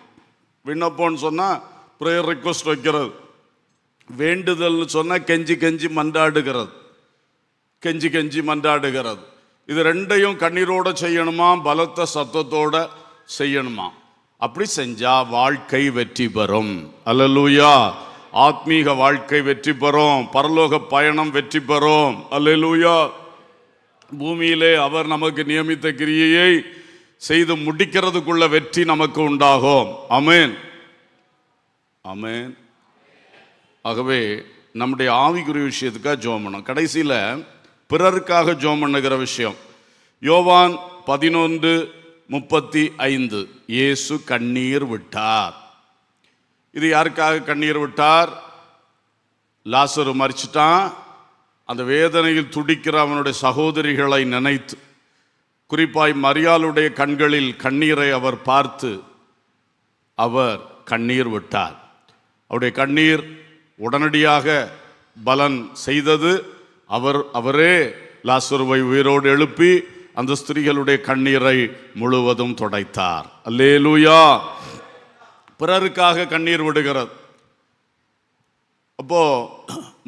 விண்ணப்பம்னு சொன்னால் ப்ரேயர் ரிக்வஸ்ட் வைக்கிறது. வேண்டுதல்னு சொன்னால் கெஞ்சி கெஞ்சி மன்றாடுகிறது. கெஞ்சி கெஞ்சி மன்றாடுகிறது. இது 2யும் கண்ணீரோடு செய்யணுமா, பலத்த சத்தத்தோட செய்யணுமா. அப்படி செஞ்சா வாழ்க்கை வெற்றி பெறும். அல்லேலூயா. ஆத்மீக வாழ்க்கை வெற்றி பெறும். பரலோக பயணம் வெற்றி பெறும். அல்லேலூயா. பூமியிலே அவர் நமக்கு நியமித்த கிரியையை செய்து முடிக்கிறதுக்குள்ள வெற்றி நமக்கு உண்டாகும். ஆமென், ஆமென். ஆகவே நம்முடைய ஆவிக்குரிய விஷயத்துக்காக ஜெபம் பண்ணணும். கடைசியில் பிறருக்காக ஜெபம் பண்ணுகிற விஷயம். யோவான் 11:35 இயேசு கண்ணீர் விட்டார். இது யாருக்காக கண்ணீர் விட்டார்? லாசரு மரிச்சிட்டான். அந்த வேதனையில் துடிக்கிற அவனுடைய சகோதரிகளை நினைத்து, குறிப்பாய் மரியாளுடைய கண்களில் கண்ணீரை அவர் பார்த்து அவர் கண்ணீர் விட்டார். அவருடைய கண்ணீர் உடனடியாக பலன் செய்தது. அவரே லாசருவை உயிரோடு எழுப்பி அந்த ஸ்திரீகளுடைய கண்ணீரை முழுவதும் துடைத்தார். அல்லேலூயா. பிறருக்காக கண்ணீர் விடுகிறது. அப்போ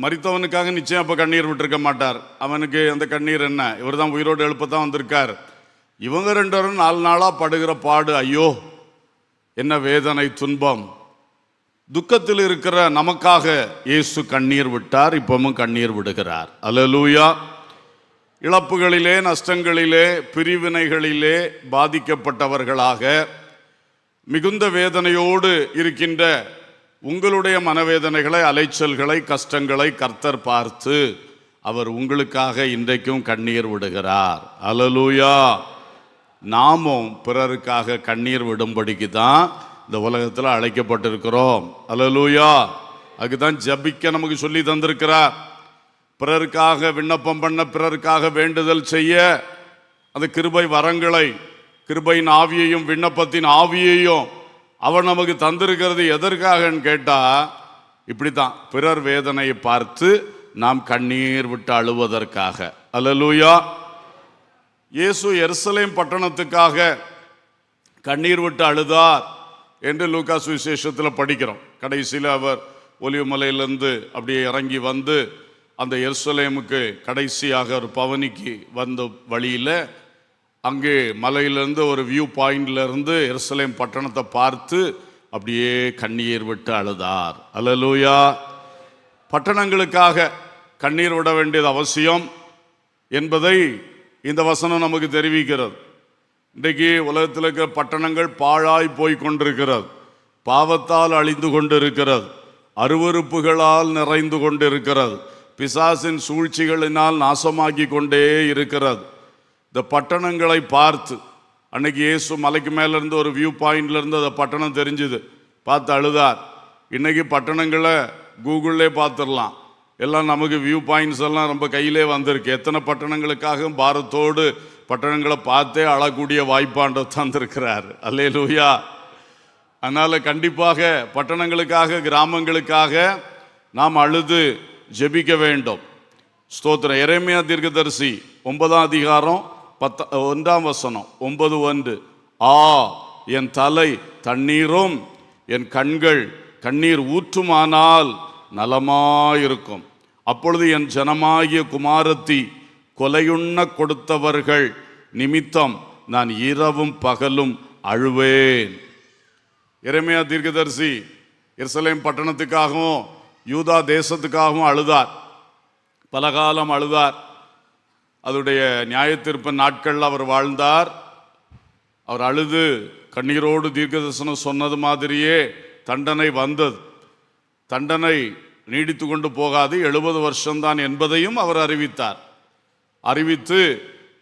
மரித்தவனுக்காக நிச்சயம் அப்போ கண்ணீர் விட்டுருக்க மாட்டார். அவனுக்கு அந்த கண்ணீர் என்ன? இவர் தான் உயிரோடு எழுப்பத்தான் வந்திருக்கார். இவங்க 2 பேரும் 4 நாளாக படுகிற பாடு, ஐயோ என்ன வேதனை துன்பம். துக்கத்தில் இருக்கிற நமக்காக இயேசு கண்ணீர் விட்டார், இப்பவும் கண்ணீர் விடுகிறார். அல்லேலூயா. இழப்புகளிலே, நஷ்டங்களிலே, பிரிவினைகளிலே பாதிக்கப்பட்டவர்களாக மிகுந்த வேதனையோடு இருக்கின்ற உங்களுடைய மனவேதனைகளை, அலைச்சல்களை, கஷ்டங்களை கர்த்தர் பார்த்து அவர் உங்களுக்காக இன்றைக்கும் கண்ணீர் விடுகிறார். அல்லேலூயா. நாமும் பிறருக்காக கண்ணீர் விடும்படிக்கு தான் இந்த உலகத்தில் அழைக்கப்பட்டிருக்கிறோம். அல்லேலூயா. அதுக்கு தான் ஜபிக்க நமக்கு சொல்லி தந்திருக்கிறார். பிறருக்காக விண்ணப்பம் பண்ண, பிறருக்காக வேண்டுதல் செய்ய, அந்த கிருபை வரங்களை, கிருபையின் ஆவியையும் விண்ணப்பத்தின் ஆவியையும் அவர் நமக்கு தந்திருக்கிறது எதற்காகன்னு கேட்டா, இப்படித்தான் பிறர் வேதனையை பார்த்து நாம் கண்ணீர் விட்டு அழுவதற்காக. அல்லேலூயா. இயேசு எருசலேம் பட்டணத்துக்காக கண்ணீர் விட்டு அழுதார் என்று லூக்கா சுவிசேஷத்தில் படிக்கிறோம். கடைசியில் அவர் ஒலிவமலையிலிருந்து அப்படியே இறங்கி வந்து அந்த எருசலேமுக்கு கடைசியாக ஒரு பவனிக்கு வந்த வழியில் அங்கே மலையிலேருந்து ஒரு வியூ பாயிண்ட்லேருந்து எருசலேம் பட்டணத்தை பார்த்து அப்படியே கண்ணீர் விட்டு அழுதார். அல்லேலூயா. பட்டணங்களுக்காக கண்ணீர் விட வேண்டியது அவசியம் என்பதை இந்த வசனம் நமக்கு தெரிவிக்கிறது. இன்றைக்கு உலகத்தில் இருக்கிற பட்டணங்கள் பாழாய் போய் கொண்டிருக்கிறது, பாவத்தால் அழிந்து கொண்டிருக்கிறது, அருவருப்புகளால் நிறைந்து கொண்டிருக்கிறது, பிசாசின் சூழ்ச்சிகளினால் நாசமாக்கி கொண்டே இருக்கிறது. இந்த பட்டணங்களை பார்த்து அன்னைக்கு இயேசு மலைக்கு மேலேருந்து ஒரு வியூ பாயிண்ட்லேருந்து அந்த பட்டணம் தெரிஞ்சுது, பார்த்து அழுதார். இன்றைக்கி பட்டணங்களை கூகுளிலே பார்த்துடலாம், எல்லாம் நமக்கு வியூ பாயிண்ட்ஸ் எல்லாம் ரொம்ப கையிலே வந்திருக்கு. எத்தனை பட்டணங்களுக்காக பாரத்தோடு பட்டணங்களை பார்த்தே அழக்கூடிய வாய்ப்பாண்ட தந்திருக்கிறார். அல்லேலூயா. அதனால் கண்டிப்பாக பட்டணங்களுக்காக, கிராமங்களுக்காக நாம் அழுது ஜெபிக்க வேண்டும். ஸ்தோத்திரம். எரேமியா தீர்க்கதரிசி 9ஆம் அதிகாரம் 1ஆம் வசனம் 9:1. ஆ, என் தலை தண்ணீரும் என் கண்கள் கண்ணீர் ஊற்றுமானால் நலமாயிருக்கும். அப்பொழுது என் ஜனமாகிய குமாரத்தி கொலையுண்ண கொடுத்தவர்கள் நிமித்தம் நான் இரவும் பகலும் அழுவேன். எரேமியா தீர்க்கதரிசி எருசலேம் பட்டணத்துக்காகவும் யூதா தேசத்துக்காகவும் அழுதார், பல காலம் அழுதார். அதனுடைய நியாயத்தீர்ப்பு நாட்களில் அவர் வாழ்ந்தார். அவர் அழுது கண்ணீரோடு தீர்க்கதரிசனம் சொன்னது மாதிரியே தண்டனை வந்தது. தண்டனை நீடித்து கொண்டு போகாது, 70 வருஷம்தான் என்பதையும் அவர் அறிவித்தார். அறிவித்து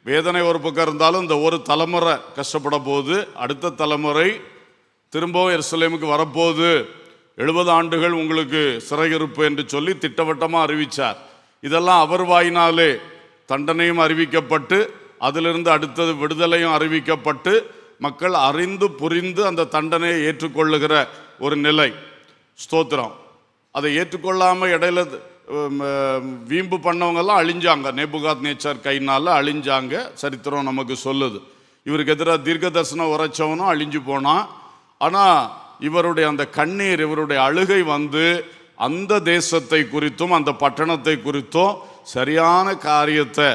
வேதனை ஒரு பக்கம் இருந்தாலும் இந்த ஒரு தலைமுறை கஷ்டப்பட போது, அடுத்த தலைமுறை திரும்பவும் எருசலேமுக்கு வரப்போது, 70 ஆண்டுகள் உங்களுக்கு சிறையிருப்பு என்று சொல்லி திட்டவட்டமாக அறிவித்தார். இதெல்லாம் அவர் வாயினாலே தண்டனையும் அறிவிக்கப்பட்டு, அதிலிருந்து அடுத்தது விடுதலையும் அறிவிக்கப்பட்டு, மக்கள் அறிந்து புரிந்து அந்த தண்டனையை ஏற்றுக்கொள்ளுகிற ஒரு நிலை. ஸ்தோத்திரம். அதை ஏற்றுக்கொள்ளாமல் இடையில வீம்பு பண்ணவங்கெல்லாம் அழிஞ்சாங்க. நேபுகாத் நேச்சார் கையினால் அழிஞ்சாங்க, சரித்திரம் நமக்கு சொல்லுது. இவருக்கு எதிராக தீர்க்க தரிசனம் உரைச்சவனும் அழிஞ்சு போனான். ஆனால் இவருடைய அந்த கண்ணீர், இவருடைய அழுகை வந்து அந்த தேசத்தை குறித்தும் அந்த பட்டணத்தை குறித்தும் சரியான காரியத்தை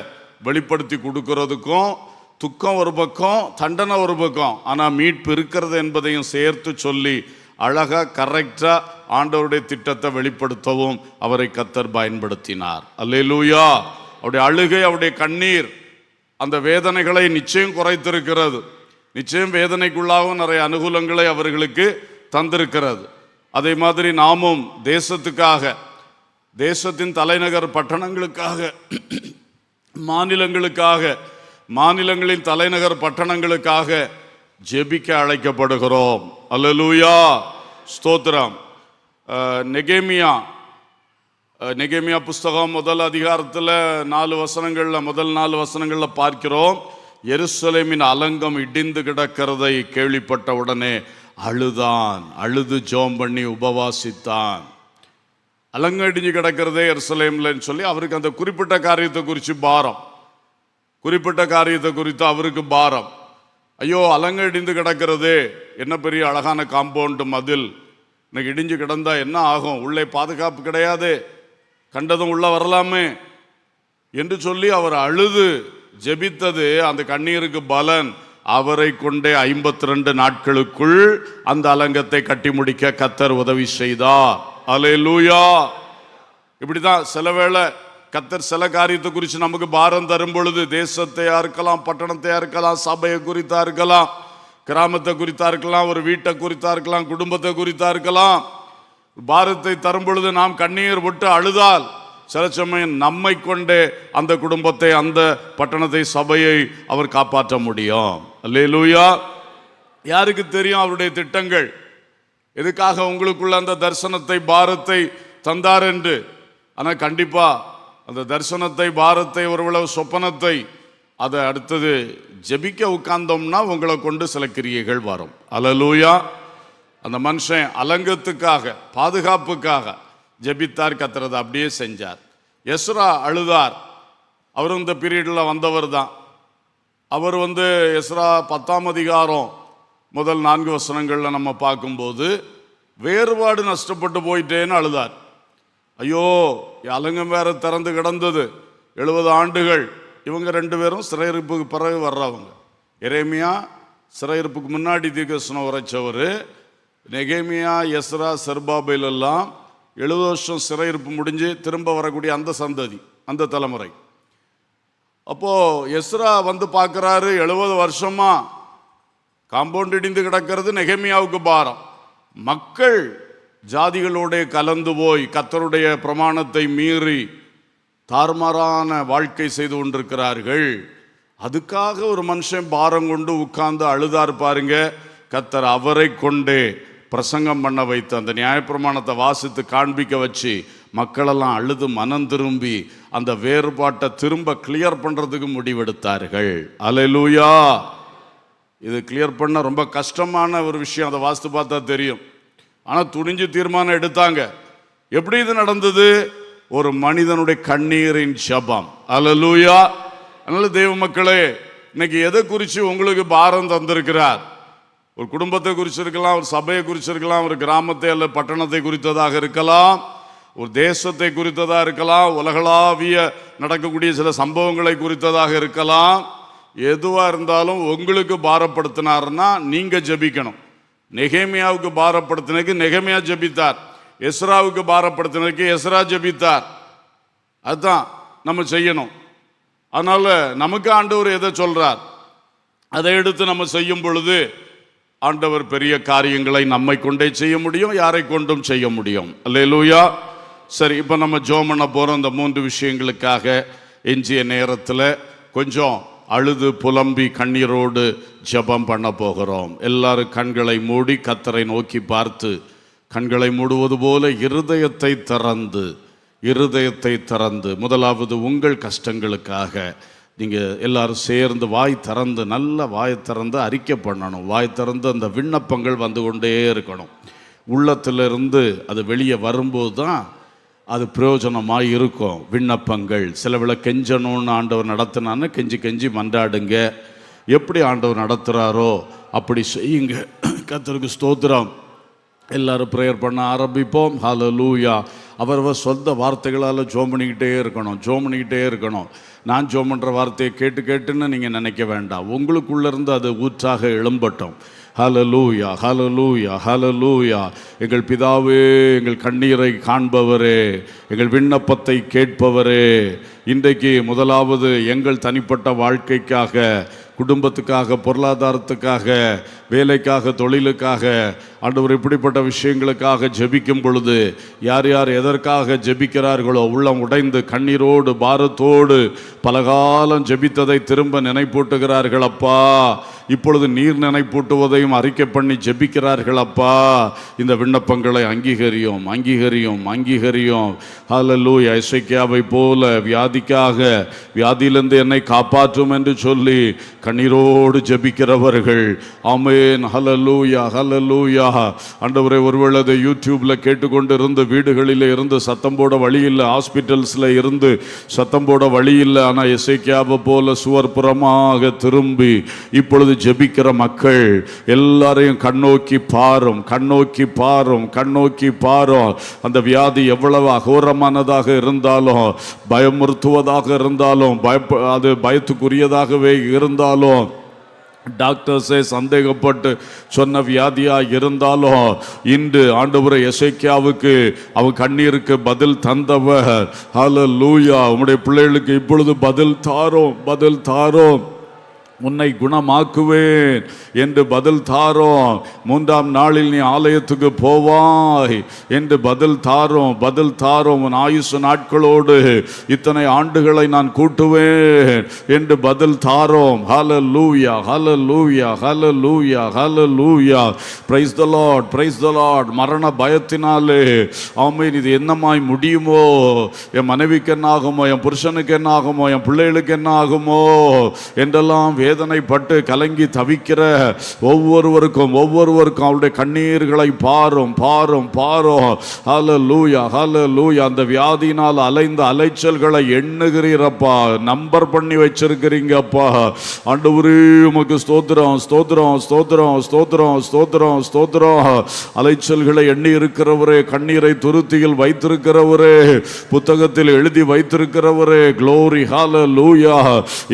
வெளிப்படுத்தி கொடுக்கறதுக்கும், துக்கம் ஒரு பக்கம், தண்டனை ஒரு பக்கம், ஆனால் மீட்பு இருக்கிறது என்பதையும் சேர்த்து சொல்லி அழகாக கரெக்டாக ஆண்டவருடைய திட்டத்தை வெளிப்படுத்தவும் அவரை கர்த்தர் பயன்படுத்தினார். அல்லேலூயா. அவருடைய அழுகை, அவருடைய கண்ணீர் அந்த வேதனைகளை நிச்சயம் குறைத்திருக்கிறது. நிச்சயம் வேதனைக்குள்ளாகவும் நிறைய அனுகூலங்களை அவர்களுக்கு தந்திருக்கிறது. அதே மாதிரி நாமும் தேசத்துக்காக, தேசத்தின் தலைநகர் பட்டணங்களுக்காக, மாநிலங்களுக்காக, மாநிலங்களின் தலைநகர் பட்டணங்களுக்காக ஜெபிக்க அழைக்கப்படுகிறோம். அல்லேலூயா. ஸ்தோத்திரம். நெகேமியா புஸ்தகம் 1 அதிகாரத்தில் 4 வசனங்களில், முதல் 4 வசனங்களில் பார்க்கிறோம், எருசலேமின் அலங்கம் இடிந்து கிடக்கிறதை கேள்விப்பட்ட உடனே அழுதான், அழுது ஜெபம் பண்ணி உபவாசித்தான். அலங்கம் இடிஞ்சு கிடக்கிறதே எருசலேம்லன்னு சொல்லி அவருக்கு அந்த குறிப்பிட்ட காரியத்தை குறித்து பாரம், குறிப்பிட்ட காரியத்தை குறித்து அவருக்கு பாரம். ஐயோ, அலங்கம் இடிந்து கிடக்கிறது, என்ன பெரிய அழகான காம்பவுண்டு மதில், இன்னைக்கு இடிஞ்சு கிடந்தா என்ன ஆகும், உள்ளே பாதுகாப்பு கிடையாது, கண்டதும் உள்ள வரலாமே என்று சொல்லி அவர் அழுது ஜெபித்தது அந்த கண்ணீருக்கு பலன். அவரை கொண்டே 52 நாட்களுக்குள் அந்த அலங்கத்தை கட்டி முடிக்க கர்த்தர் உதவி செய்தார். அல்லேலூயா. இப்படிதான் சில வேளை கர்த்தர் சில காரியத்தை குறித்து நமக்கு பாரம் தரும் பொழுது, தேசத்தையா இருக்கலாம், பட்டணத்தையா இருக்கலாம், சபையை குறித்தா இருக்கலாம், கிராமத்தை குறித்தா இருக்கலாம், ஒரு வீட்டை குறித்தா இருக்கலாம், குடும்பத்தை குறித்தா இருக்கலாம், பாரத்தை தரும் பொழுது நாம் கண்ணீர் விட்டு அழுதால் சில சமயம் நம்மை கொண்டே அந்த குடும்பத்தை, அந்த பட்டணத்தை, சபையை அவர் காப்பாற்ற முடியும். அல்லேலூயா. யாருக்கு தெரியும் அவருடைய திட்டங்கள், எதுக்காக உங்களுக்குள்ள அந்த தரிசனத்தை, பாரத்தை தந்தார் என்று. ஆனால் கண்டிப்பா அந்த தரிசனத்தை, பாரத்தை, ஒருவளவு சொப்பனத்தை, அதை அடுத்தது ஜெபிக்க உட்கார்ந்தோம்னா உங்களை கொண்டு சில கிரியைகள் வரும். அல்லேலூயா. அந்த மனுஷன் அலங்கத்துக்காக, பாதுகாப்புக்காக ஜெபித்தார், கர்த்தர் அப்படியே செஞ்சார். எஸ்ரா அழுதார். அவரும் இந்த பீரியடில் வந்தவர் தான். அவர் எஸ்ரா 10ஆம் அதிகாரம் முதல் 4 வசனங்களில் நம்ம பார்க்கும்போது வேறுபாடு நஷ்டப்பட்டு போயிட்டேன்னு அழுதார். ஐயோ, அலங்கம் வேற திறந்து கிடந்தது, 70 ஆண்டுகள். இவங்க 2 பேரும் சிறையிருப்புக்கு பிறகு வர்றவங்க. எரேமியா சிறையிருப்புக்கு முன்னாடி தீர்க்கதரிசனம் உரைச்சவர். நெகேமியா, எஸ்ரா, செருபாபேல் எல்லாம் 70 வருஷம் சிறையிருப்பு முடிஞ்சு திரும்ப வரக்கூடிய அந்த சந்ததி, அந்த தலைமுறை. அப்போ எஸ்ரா பார்க்குறாரு, 70 வருஷமா காம்பவுண்ட் இடிந்து கிடக்கிறது நெகேமியாவுக்கு பாரம். மக்கள் ஜாதிகளோட கலந்து போய் கர்த்தருடைய பிரமாணத்தை மீறி தாறுமாறான வாழ்க்கை செய்து கொண்டிருக்கிறார்கள். அதுக்காக ஒரு மனுஷன் பாரம் கொண்டு உட்கார்ந்து அழுதார் பாருங்க. கர்த்தர் அவரை கொண்டே பிரசங்கம் பண்ண வைத்து அந்த நியாயப்பிரமாணத்தை வாசித்து காண்பிக்க வச்சு மக்களெல்லாம் அழுது மனம் திரும்பி அந்த வேறுபாட்டை திரும்ப கிளியர் பண்ணுறதுக்கு முடிவெடுத்தார்கள். அல்லேலூயா. இது கிளியர் பண்ண ரொம்ப கஷ்டமான ஒரு விஷயம், அதை வாசித்து பார்த்தா தெரியும். ஆனால் துணிஞ்சு தீர்மானம் எடுத்தாங்க. எப்படி இது நடந்தது? ஒரு மனிதனுடைய கண்ணீரின் ஜெபம். அல்லேலூயா. அதனால தெய்வ மக்களே, இன்னைக்கு எதை குறித்து உங்களுக்கு பாரம் தந்திருக்கிறார்? ஒரு குடும்பத்தை குறிச்சிருக்கலாம், ஒரு சபையை குறிச்சிருக்கலாம், ஒரு கிராமத்தை அல்ல பட்டணத்தை குறித்ததாக இருக்கலாம், ஒரு தேசத்தை குறித்ததாக இருக்கலாம், உலகளாவிய நடக்கக்கூடிய சில சம்பவங்களை குறித்ததாக இருக்கலாம். எதுவாக இருந்தாலும் உங்களுக்கு பாரப்படுத்தினார்னா நீங்கள் ஜெபிக்கணும். நெகேமியாவுக்கு பாரப்படுத்தினதுக்கு நெகேமியா ஜெபித்தார், எஸ்ராவுக்கு பாரப்படுத்தினதுக்கு எஸ்ரா ஜெபித்தார். அதுதான் நம்ம செய்யணும். அதனால நமக்கு ஆண்டவர் எதை சொல்றார் அதை எடுத்து நம்ம செய்யும் பொழுது ஆண்டவர் பெரிய காரியங்களை நம்மை கொண்டே செய்ய முடியும், யாரை கொண்டும் செய்ய முடியும். அல்லேலூயா. சரி, இப்போ நம்ம ஜெபம் பண்ண போகிறோம். இந்த 3 விஷயங்களுக்காக எஞ்சிய நேரத்தில் கொஞ்சம் அழுது புலம்பி கண்ணீரோடு ஜெபம் பண்ண போகிறோம். எல்லாரும் கண்களை மூடி கர்த்தரை நோக்கி பார்த்து, கண்களை மூடுவது போல இருதயத்தை திறந்து முதலாவது உங்கள் கஷ்டங்களுக்காக நீங்கள் எல்லாரும் சேர்ந்து வாய் திறந்து, நல்ல வாய் திறந்து அறிக்கை பண்ணணும். வாய் திறந்து அந்த விண்ணப்பங்கள் வந்து கொண்டே இருக்கணும். உள்ளத்திலிருந்து அது வெளியே வரும்போது தான் அது பிரயோஜனமாக இருக்கும். விண்ணப்பங்கள் சில வேளை கெஞ்சணும்னு ஆண்டவர் நடத்தினான்னு கெஞ்சி மன்றாடுங்க. எப்படி ஆண்டவர் நடத்துகிறாரோ அப்படி செய்யுங்க. கர்த்தருக்கு ஸ்தோத்திரம். எல்லாரும் ப்ரேயர் பண்ண ஆரம்பிப்போம். ஹல்லேலூயா. அவரவர் சொந்த வார்த்தைகளால் ஜெபம் பண்ணிக்கிட்டே இருக்கணும். நான் ஜெபம் பண்ணுற வார்த்தையை கேட்டுன்னு நீங்கள் நினைக்க வேண்டாம். உங்களுக்குள்ளேருந்து அது ஊற்றாக எழும்பட்டும். ஹல்லேலூயா, ஹல்லேலூயா, ஹல்லேலூயா. எங்கள் பிதாவே, எங்கள் கண்ணீரை காண்பவரே, எங்கள் விண்ணப்பத்தை கேட்பவரே, இன்றைக்கு முதலாவது எங்கள் தனிப்பட்ட வாழ்க்கைக்காக, குடும்பத்துக்காக, பொருளாதாரத்துக்காக, வேலைக்காக, தொழிலுக்காக, ஆண்டவர் இப்படிப்பட்ட விஷயங்களுக்காக ஜெபிக்கும் பொழுது யார் யார் எதற்காக ஜெபிக்கிறார்களோ உள்ளம் உடைந்து கண்ணீரோடு பாரத்தோடு பலகாலம் ஜெபித்ததை திரும்ப நினைப்பூட்டுகிறார்கள் அப்பா. இப்பொழுது நீர் நினைப்பூட்டுவதையும் அறிக்கை பண்ணி ஜெபிக்கிறார்கள் அப்பா. இந்த விண்ணப்பங்களை அங்கீகரியும். ஹல்லேலூயா. எசேக்கியாவை போல வியாதியிலிருந்து என்னை காப்பாற்றும் என்று சொல்லி கண்ணீரோடு ஜெபிக்கிறவர்கள். ஆமென். ஹல்லேலூயா, ஹல்லேலூயா. ஆண்டவரே, ஒருவேளை அதை யூடியூப்பில் கேட்டுக்கொண்டு இருந்து வீடுகளில் இருந்து சத்தம் போட வழி இல்லை, ஹாஸ்பிட்டல்ஸில் இருந்து சத்தம் போட வழி இல்லை. ஆனால் எசேக்கியாவை போல சுவர்புறமாக திரும்பி இப்பொழுது ஜெபிக்கிற மக்கள் எல்லாரையும் கண்ணோக்கி பாரும். அந்த வியாதி எவ்வளவு அகோரமானதாக இருந்தாலும், பயமுறுத்துவதாக இருந்தாலும், அது பயத்துக்குரியதாகவே இருந்தாலும், டாக்டர்ஸே சந்தேகப்பட்டு சொன்ன வியாதியா இருந்தாலும் இன்று ஆண்டவரே எசேக்கியாவுக்கு அவன் கண்ணீருக்கு பதில் தந்தவர். ஹல்லேலூயா. உம்முடைய பிள்ளைகளுக்கு இப்பொழுது பதில் தாரோம், பதில் தாரோம். உன்னை குணமாக்குவேன் என்று பதில் தாரோம். 3ஆம் நாளில் நீ ஆலயத்துக்கு போவாய் என்று பதில் தாரோம், பதில் தாரோம். உன் ஆயுசு நாட்களோடு இத்தனை ஆண்டுகளை நான் கூட்டுவேன் என்று பதில் தாரோம். ஹல்லேலூயா, ஹல்லேலூயா, ஹல்லேலூயா, ஹல்லேலூயா. Praise the Lord, praise the Lord. மரண பயத்தினாலே ஆமென் இது என்னமாய் முடியுமோ, என் மனைவிக்கு என்ன ஆகுமோ, என் புருஷனுக்கு என்ன ஆகுமோ, என் பிள்ளைகளுக்கு என்ன ஆகுமோ என்றெல்லாம் வேதனைப்பட்டு கலங்கி தவிக்கிற ஒவ்வொருவருக்கும் அவருடைய கண்ணீர்களை பாரும், பாரும், பாரும். ஹல்லேலூயா, ஹல்லேலூயா. அந்த வியாதியினால் அலைந்த அலைச்சல்களை எண்ணுகிறீரப்பா, நம்பர் பண்ணி வச்சிருக்கிறீங்கப்பா. ஆண்டவரே உமக்கு ஸ்தோத்திரம், ஸ்தோத்திரம், ஸ்தோத்திரம், ஸ்தோத்திரம், ஸ்தோத்திரம், ஸ்தோத்திரம். அலைச்சல்களை எண்ணி இருக்கிறவரே, கண்ணீரை துருத்தியில் வைத்திருக்கிறவரே, புத்தகத்தில் எழுதி வைத்திருக்கிறவரே, க்ளோரி, ஹல்லேலூயா.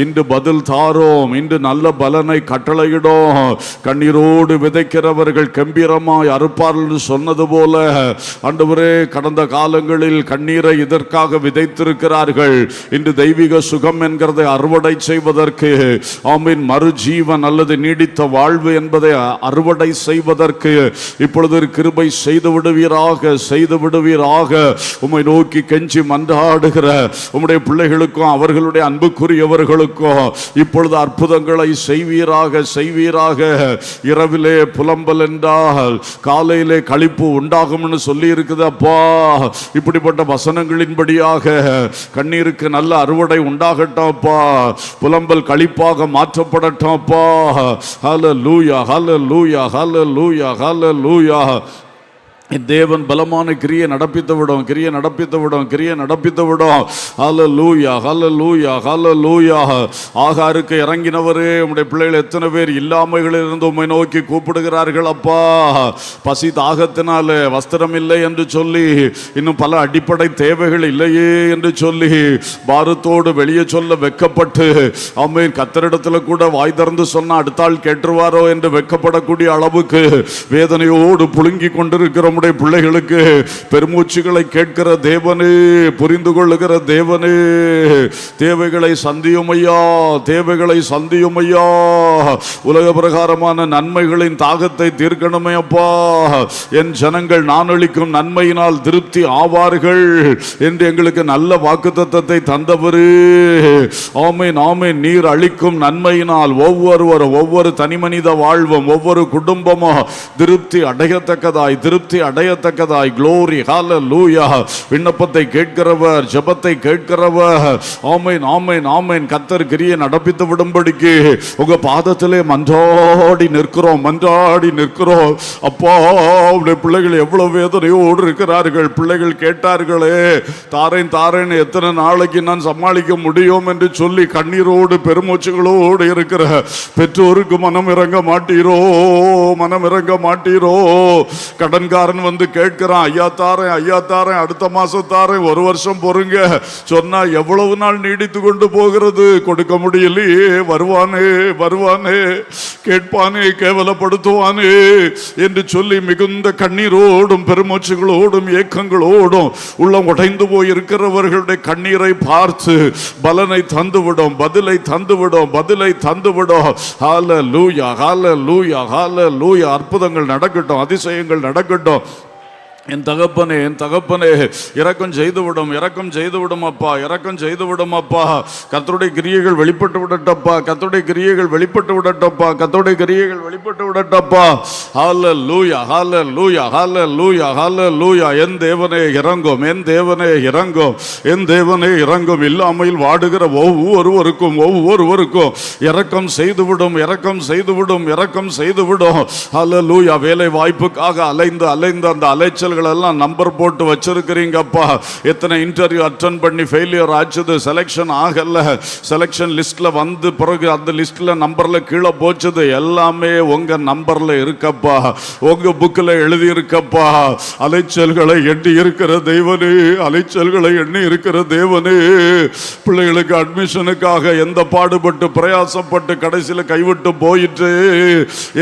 இன்று பதில் தாரோம், இன்று நல்ல பலனை கட்டளையிடும். கண்ணீரோடு விதைக்கிறவர்கள் கம்பீரமாய் அறுப்பார்கள் சொன்னது போல ஆண்டவரே கடந்த காலங்களில் கண்ணீரை இதற்காக விதைத்திருக்கிறார்கள். இன்று தெய்வீக சுகம் என்கிறதை அறுவடை செய்வதற்கு, ஆமீன், மறுஜீவன் அல்லது நீடித்த வாழ்வு என்பதை அறுவடை செய்வதற்கு இப்பொழுது கிருபை செய்து விடுவீராக, செய்து விடுவீராக. உம்மை நோக்கி கெஞ்சி மன்றாடுகிற உம்முடைய பிள்ளைகளுக்கும் அவர்களுடைய அன்புக்குரியவர்களுக்கும் இப்பொழுது அற்புதங்களை செய்வீராக, செய்வீராக. இரவிலே புலம்பல் என்றால் காலையிலே களிப்பு உண்டாகும்னு சொல்லி இருக்குது அப்பா. இப்படிப்பட்ட வசனங்களின்படியாக கண்ணீருக்கு நல்ல அறுவடை உண்டாகட்டும் அப்பா. புலம்பல் களிப்பாக மாற்றப்படட்டும் அப்பா. ஹல்லேலூயா, ஹல்லேலூயா, ஹல்லேலூயா, ஹல்லேலூயா. தேவன் பலமான கிரியை நடப்பித்து விடும், கிரியை நடப்பித்து விடும், கிரியை நடப்பித்து விடும். ஹல்லேலூயா, ஹல்லேலூயா, ஹல்லேலூயா. ஆகாருக்கு இறங்கினவரே, உம்முடைய பிள்ளைகள் எத்தனை பேர் இல்லாமைகளில் இருந்து உம்மை நோக்கி கூப்பிடுகிறார்கள் அப்பா. பசி தாகத்தினால வஸ்திரம் இல்லை என்று சொல்லி, இன்னும் பல அடிப்படை தேவைகள் இல்லையே என்று சொல்லி பாரத்தோடு வெளியே சொல்ல வெக்கப்பட்டு, ஆமென், கர்த்தரிடத்தில் கூட வாய் திறந்து சொன்னா அடுத்தாள் கேட்டுருவாரோ என்று வெக்கப்படக்கூடிய அளவுக்கு வேதனையோடு புழுங்கி கொண்டிருக்கிற பிள்ளைகளுக்கு பெருமூச்சுகளை கேட்கிற தேவனே, புரிந்து கொள்ளுகிற தேவனே, தேவைகளை சந்தியுமையா, தேவைகளை சந்தியுமையா. உலக பிரகாரமான நன்மைகளின் தாகத்தை தீர்க்கணுமே அப்பா. என் ஜனங்கள் நான் அளிக்கும் நன்மையினால் திருப்தி ஆவார்கள் என்று எங்களுக்கு நல்ல வாக்குத்தத்தத்தை தந்தவரே. ஆமென், ஆமென். நீர் அளிக்கும் நன்மையினால் ஒவ்வொருவரும், ஒவ்வொரு தனிமனித வாழ்வும், ஒவ்வொரு குடும்பமும் திருப்தி அடையத்தக்கதாய், திருப்தி அடையத்தக்கதாய். க்ளோரி, ஹல்லேலூயா. விண்ணப்பத்தை கேட்கிறவர், ஜெபத்தை கேட்கிறவர், ஆமென், ஆமென், ஆமென். கர்த்தர் கிரியை நடப்பித்து விடும்படிக்கு உங்க பாதத்திலே மன்றாடி நிற்கிறோம், மன்றாடி நிற்கிறோம் அப்பா. உடைய பிள்ளைகள் எவ்வளவு வேதனையோடு இருக்கிறார்கள். பிள்ளைகள் கேட்டார்களே, தாரேன் தாரேன், எத்தனை நாளைக்கு நான் சமாளிக்க முடியும் என்று சொல்லி கண்ணீரோடு பெருமூச்சுகளோடு இருக்கிற பெற்றோருக்கு மனம் இறங்க மாட்டீரோ, மனம் இறங்க மாட்டீரோ. கடன்காரன் வந்து கேட்கிறான், ஐயா தாரேன், ஐயா தாரேன், அடுத்த மாசம் தாரேன், ஒரு வருஷம் பொறுங்க சொன்னா எவ்வளவு நாள் நீடித்து கொண்டு போகிறது? கொடுக்க முடியலையே. வருவானே, வருவானே, கேட்பானே, கேவலப்படுத்துவானே என்று சொல்லி மிகுந்த கண்ணீரோடும் பெருமூச்சுகளோடும் ஏக்கங்களோடும் உள்ளம் உடைந்து போய் இருக்கிறவர்களுடைய கண்ணீரை பார்த்து பலனை தந்துவிடும், பதிலை தந்துவிடும், பதிலை தந்துவிடும். ஹல்லேலூயா, ஹல்லேலூயா, ஹல்லேலூயா. அற்புதங்கள் நடக்கட்டும், அதிசயங்கள் நடக்கட்டும். என் தகப்பனே, என் தகப்பனே, இரக்கம் செய்து விடும், இரக்கம் செய்து விடும் அப்பா, இரக்கம் செய்து விடும் அப்பா. கர்த்தருடைய கிரியைகள் வெளிப்பட்டு விடட்டப்பா, கர்த்தருடைய கிரியைகள் வெளிப்பட்டு விடட்டப்பா, கர்த்தருடைய கிரியைகள் வெளிப்பட்டு விடட்டப்பா. ஹல்லேலூயா, ஹல்லேலூயா, ஹல்லேலூயா, ஹல்லேலூயா. என் தேவனே இறங்கும், என் தேவனே இறங்கும், என் தேவனே இறங்கும். இல்லாமையில் வாடுகிற ஒவ்வொருவருக்கும், ஒவ்வொருவருக்கும் இரக்கம் செய்து விடும், இரக்கம் செய்து விடும், இரக்கம் செய்து விடும். ஹல்லேலூயா. வேலை வாய்ப்புக்காக அலைந்து அலைந்து அந்த அலைச்சல் அலைச்சல்கள் எல்லாம் நம்பர் போட்டு வச்சிருக்கிறீங்கப்பா. எத்தனை இன்டர்வியூ அட்டன் பண்ணி ஃபெயிலியர் ஆச்சுது, செலெக்ஷன் ஆகல, செலெக்ஷன் லிஸ்ட்ல வந்து பிறகு அந்த லிஸ்ட்ல நம்பர்ல கீழே போச்சது, எல்லாமே உங்க நம்பர்ல இருக்கப்பா, உங்க புக்கில் எழுதி இருக்கப்பா. அலைச்சல்களை எண்ணி இருக்கிற தேவனே, அலைச்சல்களை எண்ணி இருக்கிற தேவனே, பிள்ளைகளுக்கு அட்மிஷனுக்காக எந்த பாடுபட்டு பிரயாசப்பட்டு கடைசியில் கைவிட்டு போயிட்டு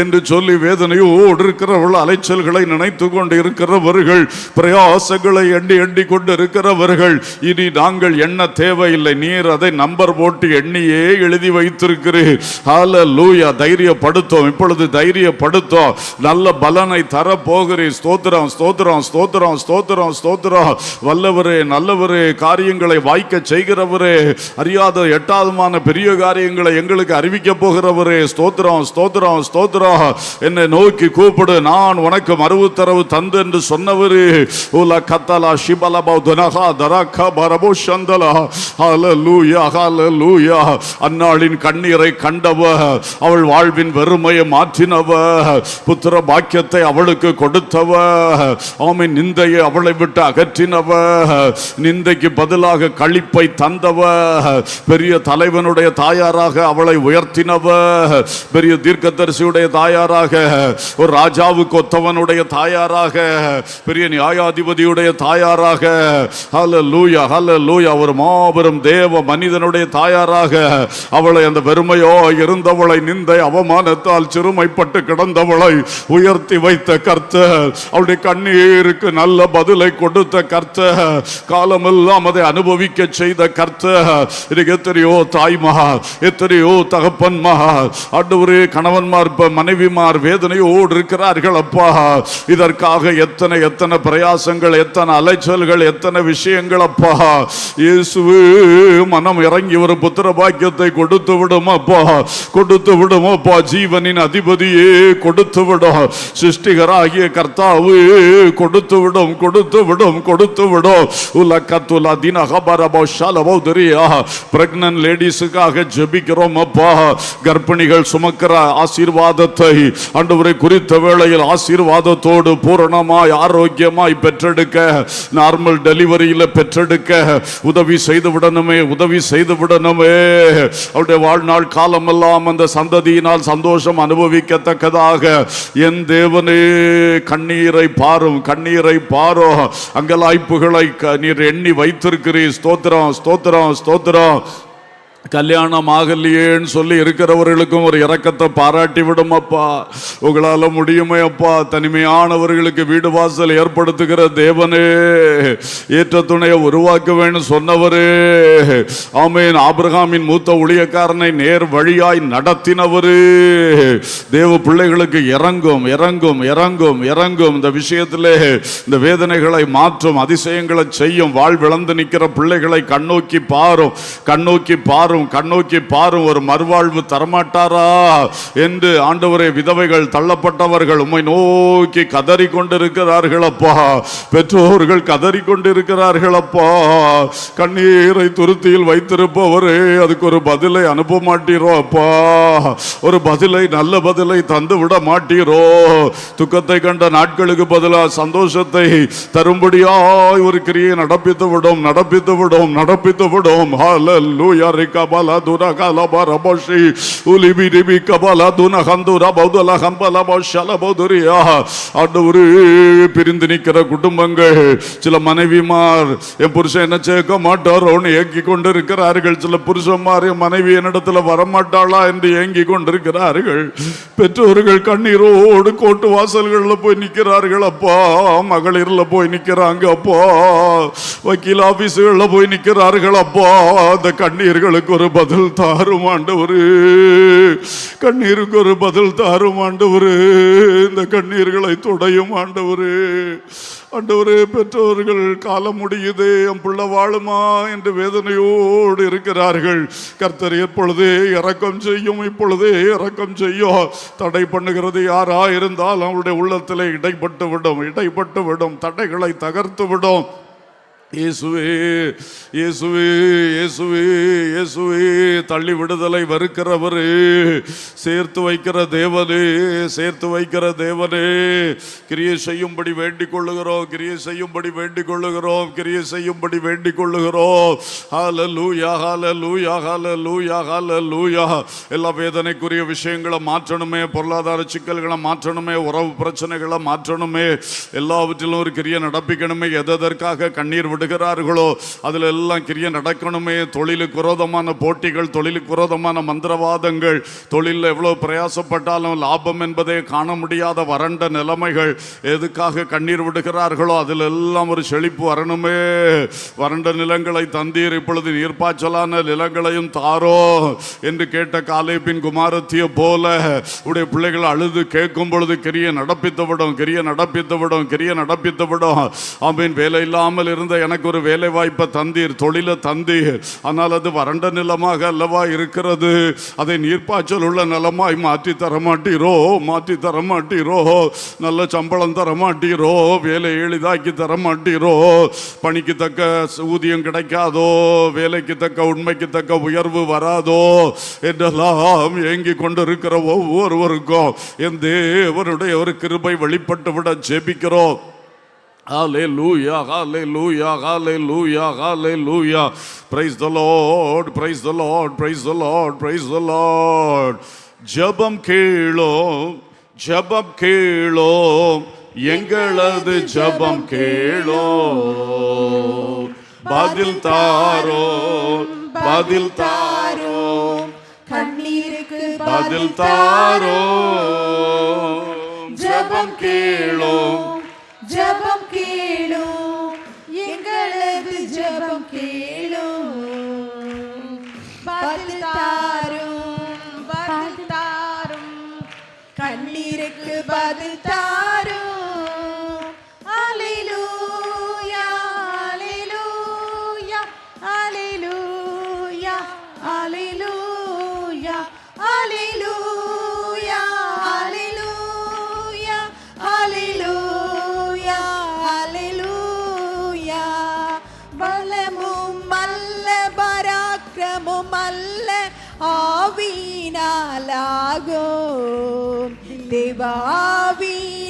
என்று சொல்லி வேதனையோடு இருக்கிறவர்கள், அலைச்சல்களை நினைத்து கொண்டு இருக்கிறவர்கள், பிரயாசங்களை எண்ணி எண்ணி கொண்டு இருக்கிறவர்கள், இனி நாங்கள் எண்ண தேவையில்லை, நீர் அதை நம்பர் போட்டு எண்ணியே எழுதி வைத்திருக்கிறீர். ஹல்லேலூயா. தைரியப்படுத்தும், இப்பொழுது தைரியப்படுத்தும், நல்ல பலனை தர போகிறீர். ஸ்தோத்திரம், ஸ்தோத்திரம், ஸ்தோத்திரம், ஸ்தோத்திரம், ஸ்தோத்திரம். வல்லவரே, நல்லவரே, காரியங்களை வாய்க்க செய்கிறவரே, அறியாத எட்டாதமான பெரிய காரியங்களை எங்களுக்கு அறிவிக்க போகிறவரே, ஸ்தோத்திரம், ஸ்தோத்திரம், ஸ்தோத்திரம். என்னை நோக்கி கூப்பிடு, நான் உனக்கு மறுவுத்தரவு தந்து என்று சொன்னவரே. உல கத்தலா ஷிபலபா துனஹா தரகா பரபோ சந்தலா. ஹல்லேலூயா, ஹல்லேலூயா. அன்னாளின் கண்ணீரை கண்டவ, அவள் வாழ்வின் வெறுமையை மாற்றினவ, புத்திர பாக்கியத்தை அவளுக்கு கொடுத்தவ, ஆமென், நிந்தையை அவளை விட்டு அகற்றினவ, நிந்தைக்கு பதிலாக களிப்பை தந்தவ, பெரிய தலைவனுடைய தாயாராக அவளை உயர்த்தினவ, பெரிய தீர்க்கதரிசியுடைய தாயாராக, ஒரு ராஜாவுக்கு ஒத்தவனுடைய தாயாராக, பெரிய நியாயாதிபதியுடைய தாயாராக, ஹல்லேலூயா, ஹல்லேலூயா, ஒரு மாபெரும் தேவ மனிதனுடைய தாயாராக அவளை, அந்த வெறுமையோ இருந்தவளை, நிந்தை அவமானத்தால் சிறுமைப்பட்டு கிடந்தவளை உயர்த்தி வைத்த கர்த்தர், அவளுடைய கண்ணீருக்கு நல்ல பதிலை கொடுத்த கர்த்தர், காலமெல்லாம் அதை அனுபவிக்க செய்த கர்த்தர். இதுக்கு எத்தனையோ தாய்மார், எத்தனையோ தகப்பன்மார், ஆண்டவரே, கணவன்மார், மனைவிமார் வேதனையோடு இருக்கிறார்கள் அப்பா. இதற்காக எத்தனை எத்தனை பிரயாசங்கள், எத்தனை அலைச்சல்கள், எத்தனை விஷயங்கள் அப்பா. இயேசுவே மனம் இறங்கி ஒரு புத்திர பாக்கியத்தை கொடுத்து விடும் அப்பா, கொடுத்து விடும் அப்பா. ஜீவனின் அதிபதியே கொடுத்து விடும், சிருஷ்டிகராகிய கர்த்தாவே கொடுத்து விடும், கொடுத்து விடும், கொடுத்து விடும். உலகத்துலா தினகபரபோ ஷலபோ தெரியா. பிரெக்னன்ட் லேடிஸுக்காக ஜெபிக்கிறோம் அப்பா. கர்ப்பிணிகள் சுமக்கிற ஆசீர்வாதத்தை ஆண்டவரை குறித்த வேளையில் ஆசீர்வாதத்தோடு பூரணமாய் ஆரோக்கியமாய் பெற்றெடுக்க, நார்மல் டெலிவரியில் பெற்றெடுக்க உதவி செய்து விடணுமே, உதவி செய்து விடணுமே. அவருடைய வாழ்நாள் காலமெல்லாம் அந்த சந்ததியினால் சந்தோஷம் அனுபவிக்கத்தக்கதாக என் தேவனே, கண்ணீரை பாரும், கண்ணீரை பாரும், அங்கலாய்ப்புகளை நீர் எண்ணி வைத்திருக்கிறீர். ஸ்தோத்திரம், ஸ்தோத்திரம், ஸ்தோத்திரம். கல்யாணம் ஆகலையேன்னு சொல்லி இருக்கிறவர்களுக்கும் ஒரு இரக்கத்தை பாராட்டி விடும் அப்பா. உங்களால முடியுமே அப்பா. தனிமையானவர்களுக்கு வீடு வாசல் ஏற்படுத்துகிற தேவனே, ஏற்ற துணையை உருவாக்க வேண்டும் சொன்னவரே, ஆமென். ஆபிரகாமின் மூத்த ஊழியக்காரனை நேர் வழியாய் நடத்தினவரே, தேவ பிள்ளைகளுக்கு இறங்கும், இறங்கும், இறங்கும், இறங்கும். இந்த விஷயத்திலே இந்த வேதனைகளை மாற்றும், அதிசயங்களை செய்யும். வாழ்விழந்து நிற்கிற பிள்ளைகளை கண்ணோக்கி பாரும், கண்ணோக்கி பாரும், கண்ணோக்கி பாரும். ஒரு மறுவாழ்வு தரமாட்டாரா என்று ஆண்டவரே, விதவைகள், தள்ளப்பட்டவர்கள் உம்மை நோக்கி கதறி கொண்டிருக்கிறார்கள் அப்பா. பெற்றோர்கள் கதறி கொண்டிருக்கிறார்கள் அப்பா. கண்ணீரை துருத்தியில் வைத்திருப்பவரே, அதுக்கு ஒரு பதிலை அனுப்ப மாட்டீரோ அப்பா. ஒரு பதிலை, நல்ல பதிலை தந்து விட மாட்டீரோ. துக்கத்தை கண்ட நாட்களுக்கு பதிலாக சந்தோஷத்தை தரும்படியாய் ஒரு கிரியை நடப்பித்து விடும், நடப்பித்து விடும், நடப்பித்து விடும். ஹல்லேலூயா. கபலா துன கலபா ரபஷி உலிபி ரிபி கபலா துன ஹந்துரா பௌதலா ஹம்பலா பௌஷலா பௌதுரியா. ஆண்டவரே, பிரிந்து நிற்கிற குடும்பங்கள், சில மனைவிமார் என் புருஷன் என்ன சேர்க்க மாட்டாரோன்னு ஏங்கி கொண்டிருக்கிறார்கள். சில புருஷன்மார் என் மனைவி என்னிடத்துல வரமாட்டாளா என்று ஏங்கி கொண்டிருக்கிறார்கள். பெற்றோர்கள் கண்ணீரோடு கோட்டு வாசல்களில் போய் நிற்கிறார்கள் அப்பா. மகளிர்ல போய் நிற்கிறாங்க அப்பா. வக்கீல் ஆபீஸுகளில் போய் நிற்கிறார்கள் அப்பா. அந்த கண்ணீர்களுக்கு ஒரு பதில் தாரும் ஆண்டவரே, கண்ணீருக்கு ஒரு பதில் தாரும் ஆண்டவரே. இந்த கண்ணீர்களை துடையும் ஆண்டவரே. ஆண்டவரே, பெற்றோர்கள் காலம் முடியுதே, என் பிள்ளை வாழுமா என்று வேதனையோடு இருக்கிறார்கள். கர்த்தர் எப்பொழுதே இரக்கம் செய்யும், இப்பொழுதே இரக்கம் செய்யும். தடை பண்ணுகிறது யாரா இருந்தால் அவருடைய உள்ளத்திலே இடைப்பட்டு விடும், இடைப்பட்டு விடும், தடைகளை தகர்த்து விடும். இயேசுவே இயேசுவே இயேசுவே இயேசுவே, தள்ளி விடுதலை வெறுக்கிறவரே, சேர்த்து வைக்கிற தேவனே, சேர்த்து வைக்கிற தேவனே, கிரியை செய்யும்படி வேண்டிக் கொள்ளுகிறோம், கிரியை செய்யும்படி வேண்டிக் கொள்ளுகிறோம், கிரியை செய்யும்படி வேண்டிக் கொள்ளுகிறோம். ஹல்லேலூயா ஹல்லேலூயா ஹல்லேலூயா ஹல்லேலூயா. எல்லா வேதனைக்குரிய விஷயங்களை மாற்றணுமே, பொருளாதார சிக்கல்களை மாற்றணுமே, உறவு பிரச்சனைகளை மாற்றணுமே, எல்லாவற்றிலும் ஒரு கிரியை நடப்பிக்கணுமே. எதற்காக கண்ணீர் விடுகிறார்களோ அதுல எல்லாம் கிரியை நடக்கணுமே. தொழிலுக்கு விரோதமான போட்டிகள், தொழிலுக்கு விரோதமான மந்திரவாதங்கள், தொழிலில் எவ்வளவு பிரயாசப்பட்டாலும் லாபம் என்பதை காண முடியாத வறண்ட நிலைமைகள், எதுக்காக கண்ணீர் விடுகிறார்களோ அதில் எல்லாம் ஒரு செழிப்பு வரணுமே. வறண்ட நிலங்களை தந்தீர், இப்பொழுது நீர்ப்பாய்ச்சலான நிலங்களையும் தாரோ என்று கேட்ட காலேபின் குமாரத்திய போல உடைய பிள்ளைகள் அழுது கேட்கும் பொழுது கிரியை நடப்பித்து விடும், கிரியை நடப்பித்து விடும், கிரியை நடப்பித்து விடும். ஆமீன். வேலை இல்லாமல் இருந்த எனக்கு ஒரு வேலை வாய்ப்பை தந்தீர், தொழிலை தந்தீர். ஆனால் அது வறண்ட நிலமாக அல்லவா இருக்கிறது. அதை நீர்ப்பாய்ச்சல் உள்ள நிலமாய் மாற்றி தரமாட்டீரோ, மாற்றி தரமாட்டீரோ. நல்ல சம்பளம் தரமாட்டீரோ, வேலை எளிதாக்கி தரமாட்டீரோ, பணிக்கு தக்க ஊதியம் கிடைக்காதோ, வேலைக்கு தக்க உண்மைக்கு தக்க உயர்வு வராதோ என்றெல்லாம் ஏங்கி கொண்டிருக்கிற ஒவ்வொருவருக்கும் என் தேவனுடைய ஒரு கிருபை வெளிப்பட்டு விட ஜெபிக்கிறோம். Hallelujah, hallelujah, hallelujah, hallelujah. Praise the Lord, praise the Lord, praise the Lord, praise the Lord. ஜெபம் கேளோம், ஜெபம் கேளோம், எங்களது ஜெபம் கேளோம். பதில் தாரோம், பதில் தாரோம், கண்ணீருக்கு பதில் தாரோம். ஜெபம் கேளோம், ஜெபம் கேளும், எங்களது ஜெபம் கேளும். பதில் தாரும், பதில் தாரும், கண்ணீருக்கு பதில் தாரும். அல்லேலூயா அல்லேலூயா அல்லேலூயா அல்லேலூயா அல்லேலூயா அல்லேலூயா அல்லேலூயா அல்லேலூயா. பலமும் அல்ல பராக்கிரமும் அல்ல ஆவியினாலாகும், தேவ ஆவியினாலாகும்.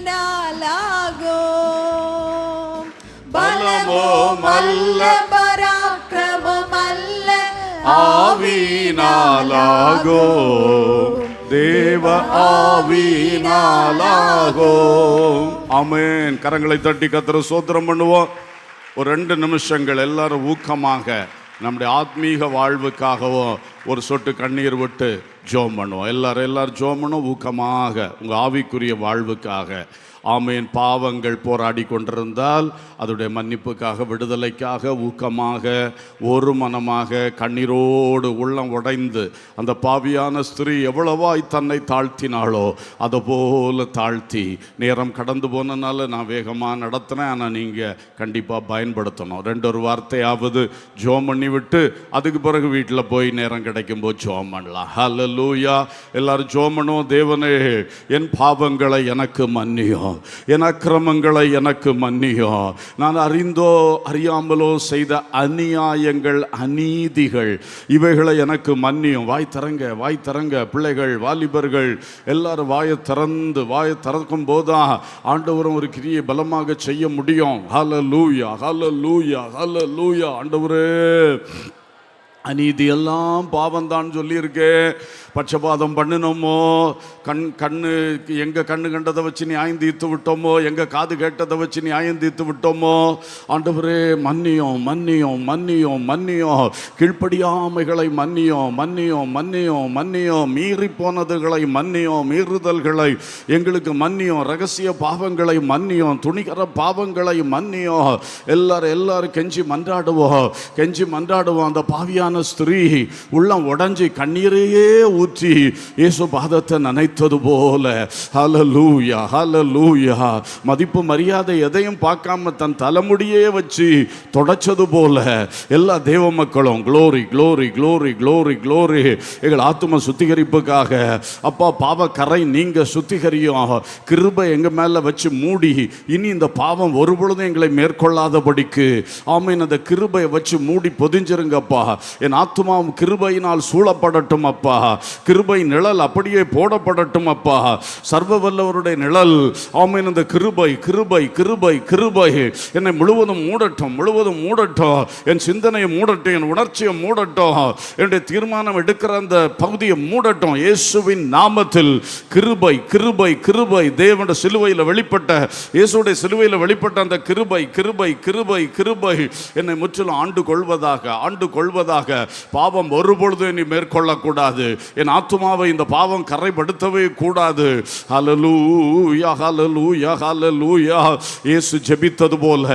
பலமும் அல்ல பராக்கிரமும் அல்ல ஆவியினாலாகும், தேவ ஆவியினாலாகும். ஆமென். கரங்களை தட்டி கர்த்தரை ஸ்தோத்திரம் பண்ணுவோம். ஒரு 2 நிமிஷங்கள் எல்லாரும் ஊக்கமாக நம்முடைய ஆத்மீக வாழ்வுக்காகவும் ஒரு சொட்டு கண்ணீர் விட்டு ஜெபம் பண்ணுவோம். எல்லாரும் ஜெபம் பண்ணுவோம் ஊக்கமாக உங்கள் ஆவிக்குரிய வாழ்வுக்காக. ஆமேன். பாவங்கள் போராடி கொண்டிருந்தால் அதோடைய மன்னிப்புக்காக, விடுதலைக்காக ஊக்கமாக ஒரு மனமாக கண்ணீரோடு உள்ளம் உடைந்து அந்த பாவியான ஸ்திரீ எவ்வளவாய் தன்னை தாழ்த்தினாளோ அதை போல தாழ்த்தி, நேரம் கடந்து போனனால நான் வேகமாக நடத்தினேன், ஆனால் நீங்கள் கண்டிப்பாக பயன்படுத்தணும். 2 வார்த்தையாவது ஜெபம் பண்ணி விட்டு அதுக்கு பிறகு வீட்டில் போய் நேரம் கிடைக்கும்போது ஜெபம் பண்ணலாம். ஹல்லேலூயா. எல்லாரும் ஜெபம் பண்ணுவோம். தேவனே, என் பாவங்களை எனக்கு மன்னியும், என் அக்கிரமங்களை எனக்கு மன்னியும். நான் அறிந்தோ அறியாமலோ செய்த அநியாயங்கள், அநீதிகள், இவைகளை எனக்கு மன்னியும். வாய் தரங்க, வாய் தரங்க. பிள்ளைகள், வாலிபர்கள் எல்லாரும் வாயை திறக்கும் போதுதான் ஆண்டவரும் ஒரு கிரியை பலமாக செய்ய முடியும். ஹல்லேலூயா ஹல்லேலூயா ஹல்லேலூயா. ஆண்டவரே, அநீதி எல்லாம் பாவம்தான் சொல்லியிருக்கேன். பட்சபாதம் பண்ணினோமோ, கண்ணு எங்கள் கண்ணு கண்டதை வச்சு நியாயம் தீர்த்து விட்டோமோ, எங்கள் காது கேட்டதை வச்சு நியாயம் தீர்த்து விட்டோமோ, ஆண்டவரே மன்னியும் மன்னியும் மன்னியும் மன்னியும். கீழ்ப்படியாமைகளை மன்னியும் மன்னியும் மன்னியும் மன்னியும். மீறி போனதுகளை மன்னியும், மீறுதல்களை எங்களுக்கு மன்னியும். ரகசிய பாவங்களை மன்னியும், துணிகர பாவங்களை மன்னியும். எல்லாரும் கெஞ்சி மன்றாடுவோம், கெஞ்சி மன்றாடுவோம். அந்த பாவியான வயதான ஸ்திரீ உள்ளம் உடைஞ்சி கண்ணீரையே ஊற்றி இயேசு பாதத்தை நனைத்தது போல, ஹல்லேலூயா ஹல்லேலூயா, மதிப்பு மரியாதை எதையும் பார்க்காம தன் தலைமுடியே வச்சு தொடச்சது போல எல்லா தேவ மக்களும் glory glory glory glory glory. எங்கள் ஆத்தும சுத்திகரிப்புக்காக அப்பா பாவ கரை நீங்க சுத்திகரியும், கிருபை எங்க மேல வச்சு மூடி இனி இந்த பாவம் ஒரு பொழுதும் எங்களை மேற்கொள்ளாதபடிக்கு ஆமீன் அந்த கிருபையை வச்சு மூடி பொதிஞ்சிருங்கப்பா. என் ஆத்துமாவும் கிருபையினால் சூழப்படட்டும் அப்பா, கிருபை நிழல் அப்படியே போடப்படட்டும் அப்பா. சர்வ வல்லவருடைய நிழல் ஆமீன் அந்த கிருபை கிருபை கிருபை கிருபை என்னை முழுவதும் மூடட்டும், முழுவதும் மூடட்டும், என் சிந்தனையை மூடட்டும், என் உணர்ச்சியை மூடட்டும், என்னுடைய தீர்மானம் எடுக்கிற அந்த பகுதியை மூடட்டும். இயேசுவின் நாமத்தில் கிருபை கிருபை கிருபை, தேவனுடைய சிலுவையில் வெளிப்பட்ட இயேசுடைய சிலுவையில் வெளிப்பட்ட அந்த கிருபை கிருபை கிருபை கிருபை என்னை முற்றிலும் ஆண்டு கொள்வதாக. பாவம் ஒருபொழுது என்னை மேற்கொள்ளக்கூடாது, என் ஆத்துமாவை இந்த பாவம் கரைப்படுத்தவே கூடாது. ஹல்லேலூயா ஹல்லேலூயா ஹல்லேலூயா. இயேசு ஜெபித்தது போல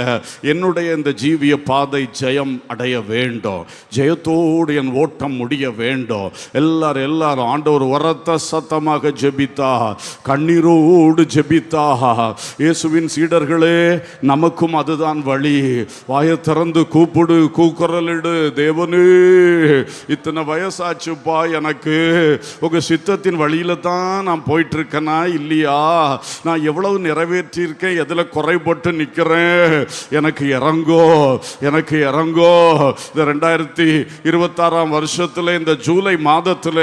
என்னுடைய இந்த ஜீவிய பாதை ஜெயம் அடைய வேண்டும், ஜெயத்தோடு என் ஓட்டம் முடிய வேண்டும். எல்லாரும் ஆண்டவர் உரத்த சத்தமாக ஜெபித்தா, கண்ணீரோடு ஜெபித்தா. இயேசுவின் சீடர்களே, நமக்கும் அதுதான் வழி. வாயை திறந்து கூப்பிடு, கூக்குரலிடு, தேவனே இத்தனை வயசாச்சுப்பா, எனக்கு உங்க சித்தத்தின் வழியில தான் நான் போயிட்டு இருக்கேனா இல்லையா, நான் எவ்வளவு நிறைவேற்றியிருக்கேன், எதுல குறைபட்டு நிற்கிறேன், எனக்கு இறங்கோ எனக்கு இறங்கோ. இந்த 2026 வருஷத்துல இந்த ஜூலை மாதத்துல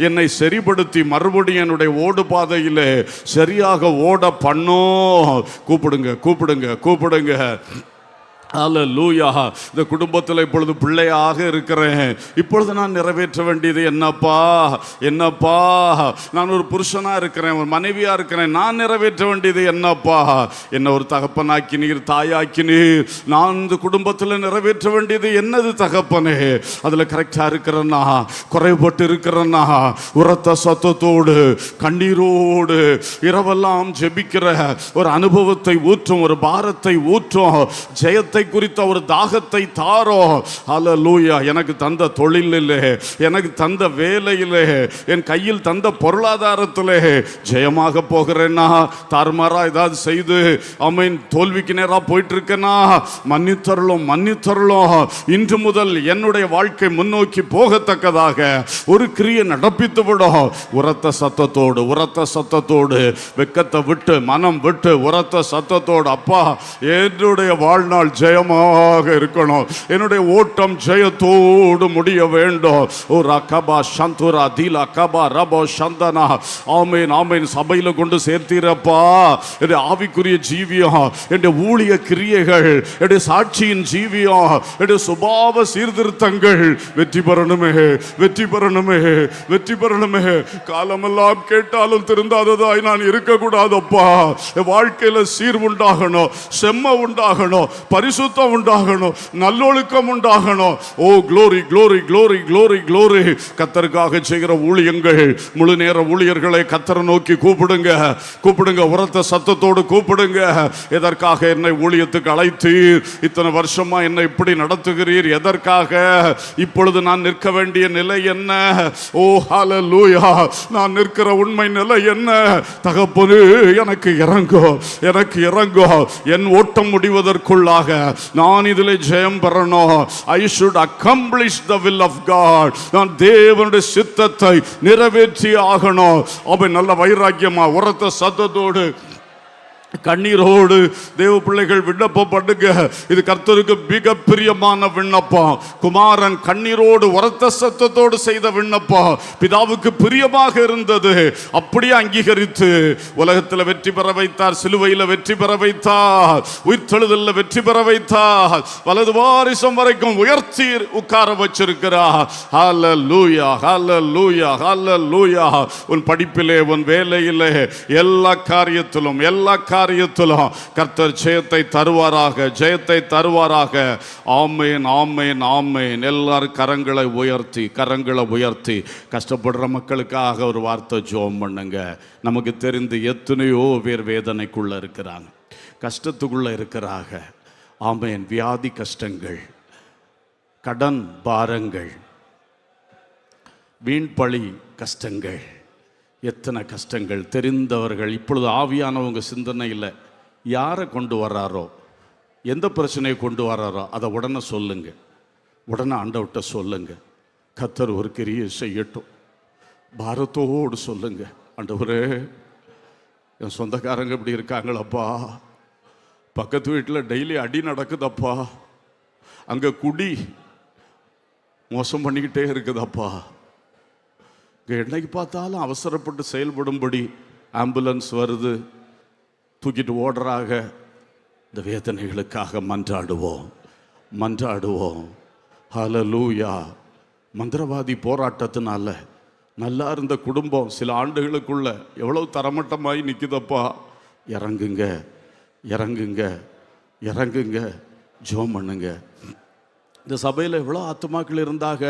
என்னை சரிப்படுத்தி மறுபடியும் என்னுடைய ஓடு பாதையில் சரியாக ஓட பண்ணோம். கூப்பிடுங்க கூப்பிடுங்க கூப்பிடுங்க. ஹல்லேலூயா. இந்த குடும்பத்தில் இப்பொழுது பிள்ளையாக இருக்கிறேன், இப்பொழுது நான் நிறைவேற்ற வேண்டியது என்னப்பா, நான் ஒரு புருஷனா இருக்கிறேன், ஒரு மனைவியா இருக்கிறேன், நான் நிறைவேற்ற வேண்டியது என்னப்பா, என்ன ஒரு தகப்பனாக்கினீர், தாயாக்கினீர், நான் இந்த குடும்பத்தில் நிறைவேற்ற வேண்டியது என்னது தகப்பனே, அதில் கரெக்டா இருக்கிறேன்னா, குறைபட்டு இருக்கிறேன்னா, உரத்த சத்தத்தோடு கண்ணீரோடு இரவெல்லாம் ஜெபிக்கிற ஒரு அனுபவத்தை ஊற்றும், ஒரு பாரத்தை ஊற்றும், ஜெயத்தை குறித்த ஒரு தாகத்தை தாரோ. ஹல்லேலூயா. எனக்கு தந்த தொழிலிலே, எனக்கு தந்த வேலையிலே, என் கையில் தந்த பொருளாதாரத்திலே ஜெயமாக போகிறேன்னா, தாறுமாறா ஏதாவது செய்து ஆமென் தோல்விக்கு நேரா போயிட்டு இருக்கேனா, மன்னித்தருளும் மன்னித்தருளும். இன்று முதல் என்னுடைய வாழ்க்கை முன்னோக்கி போகத்தக்கதாக ஒரு கிரியை நடப்பித்து விடும். உரத்த சத்தத்தோடு வெக்கத்தை விட்டு மனம் விட்டு உரத்த சத்தத்தோடு, அப்பா என்னுடைய வாழ்நாள் ஜெயமாக இருக்கணும், என்னுடைய ஓட்டம் ஜெயத்தோடு முடிய வேண்டும். ஓ ரகபா சந்துரா தீலா கபா ரபோ சந்தனா. ஆமேன் ஆமேன். சபையில கொண்டு சேர்த்தீரப்பா, என்னுடைய ஆவிக்குரிய ஜீவியம், என்னுடைய ஊழிய கிரியைகள், என்னுடைய சாட்சியின் ஜீவியம், என்னுடைய சுபாவ சீர்திருத்தங்கள் வெற்றி பெறணுமே, வெற்றி பெறணுமே, வெற்றி பெறணுமே. காலமெல்லாம் கேட்டாலும் திருந்தாததாய் நான் இருக்கக்கூடாதப்பா. வாழ்க்கையில சீர் உண்டாகணும், செம்ம உண்டாகணும், பரிசுத்தம் உண்டாகணும், நல்லொழுக்கம் உண்டாகணும். Oh glory glory glory glory glory. கர்த்தருக்காக செய்கிற ஊழியங்கள், முழு நேர ஊழியர்களை கர்த்தரை நோக்கி கூப்பிடுங்க, கூப்பிடுங்க, உரத்த சத்தத்தோடு கூப்பிடுங்க. எதற்காக என்னை ஊழியத்துக்கு அழைத்தீர், இத்தனை வருஷமா என்னை இப்படி நடத்துகிறீர், எதற்காக, இப்பொழுது நான் நிற்க வேண்டிய நிலை என்ன, ஓ ஹல்லேலூயா, நான் நிற்கிற உண்மை நிலை என்ன, தகப்பனே எனக்கு இறங்கோ, எனக்கு இறங்கோ. என் ஓட்டம் முடிவதற்குள்ளாக நான் இதிலே ஜெயம் பெறணும். I should accomplish the will of God. நான் தேவனுடைய சித்தத்தை நிறைவேற்றி ஆகணும். அவன் நல்ல வைராக்கியமா உரத்த சத்தத்தோடு கண்ணீரோடு தேவ பிள்ளைகள் விண்ணப்பம் பண்ணுங்க. இது கர்த்தருக்கு மிக பிரியமான விண்ணப்பம். குமாரன் கண்ணீரோடு உரத்த சத்தத்தோடு செய்த விண்ணப்பம் பிதாவுக்கு பிரியமாக இருந்தது. அப்படியே அங்கீகரித்து உலகத்தில் வெற்றி பெற வைத்தார், சிலுவையில் வெற்றி பெற வைத்தார், உயிர்த்தெழுதல்ல வெற்றி பெற வைத்தார், வலது வாரிசம் வரைக்கும் உயர்த்தி உட்கார வச்சிருக்கிறார். ஹல்லேலூயா ஹல்லேலூயா ஹல்லேலூயா. உன் படிப்பிலே, உன் வேலையிலே, எல்லா காரியத்திலும் கர்த்தர் ஜெயத்தை தருவாராக, ஜெயத்தை தருவாராக. ஆமேன் ஆமேன் ஆமேன். எல்லாரும் கரங்களை உயர்த்தி கஷ்டப்படுற மக்களுக்காக ஒரு வார்த்தை ஜெபம் பண்ணுங்க. நமக்கு தெரிந்து எத்தனையோ பேர் வேதனைக்குள்ள இருக்கிறாங்க, கஷ்டத்துக்குள்ள இருக்கிறாங்க. ஆமேன். வியாதி கஷ்டங்கள், கடன் பாரங்கள், வீண் பழி, கஷ்டங்கள், எத்தனை கஷ்டங்கள். தெரிந்தவர்கள் இப்பொழுது ஆவியானவங்க சிந்தனையில் யாரை கொண்டு வர்றாரோ, எந்த பிரச்சனையை கொண்டு வர்றாரோ அதை உடனே சொல்லுங்க, உடனே ஆண்டவர்கிட்ட சொல்லுங்க. கர்த்தர் ஒரு கிரியை செய்யட்டும். பாரத்தோடு சொல்லுங்க, ஆண்டவரே என் சொந்தக்காரங்க இப்படி இருக்காங்களப்பா, பக்கத்து வீட்டில் டெய்லி அடி நடக்குதப்பா, அங்கே குடி மோசம் பண்ணிக்கிட்டே இருக்குதப்பா, இங்கே என்னைக்கு பார்த்தாலும் அவசரப்பட்டு செயல்படும்படி ஆம்புலன்ஸ் வருது, தூக்கிட்டு ஓடுறாங்க. இந்த வேதனைகளுக்காக மன்றாடுவோம், மன்றாடுவோம். ஹல்லேலூயா. மந்திரவாதி போராட்டத்தினால நல்லா இருந்த குடும்பம் சில ஆண்டுகளுக்குள்ள எவ்வளவு தரமட்டமாய் நிற்குதப்பா. இறங்குங்க, இறங்குங்க, இறங்குங்க, ஜெபம் பண்ணுங்க. இந்த சபையில் எவ்வளோ ஆத்துமாக்கள் இருந்தாங்க,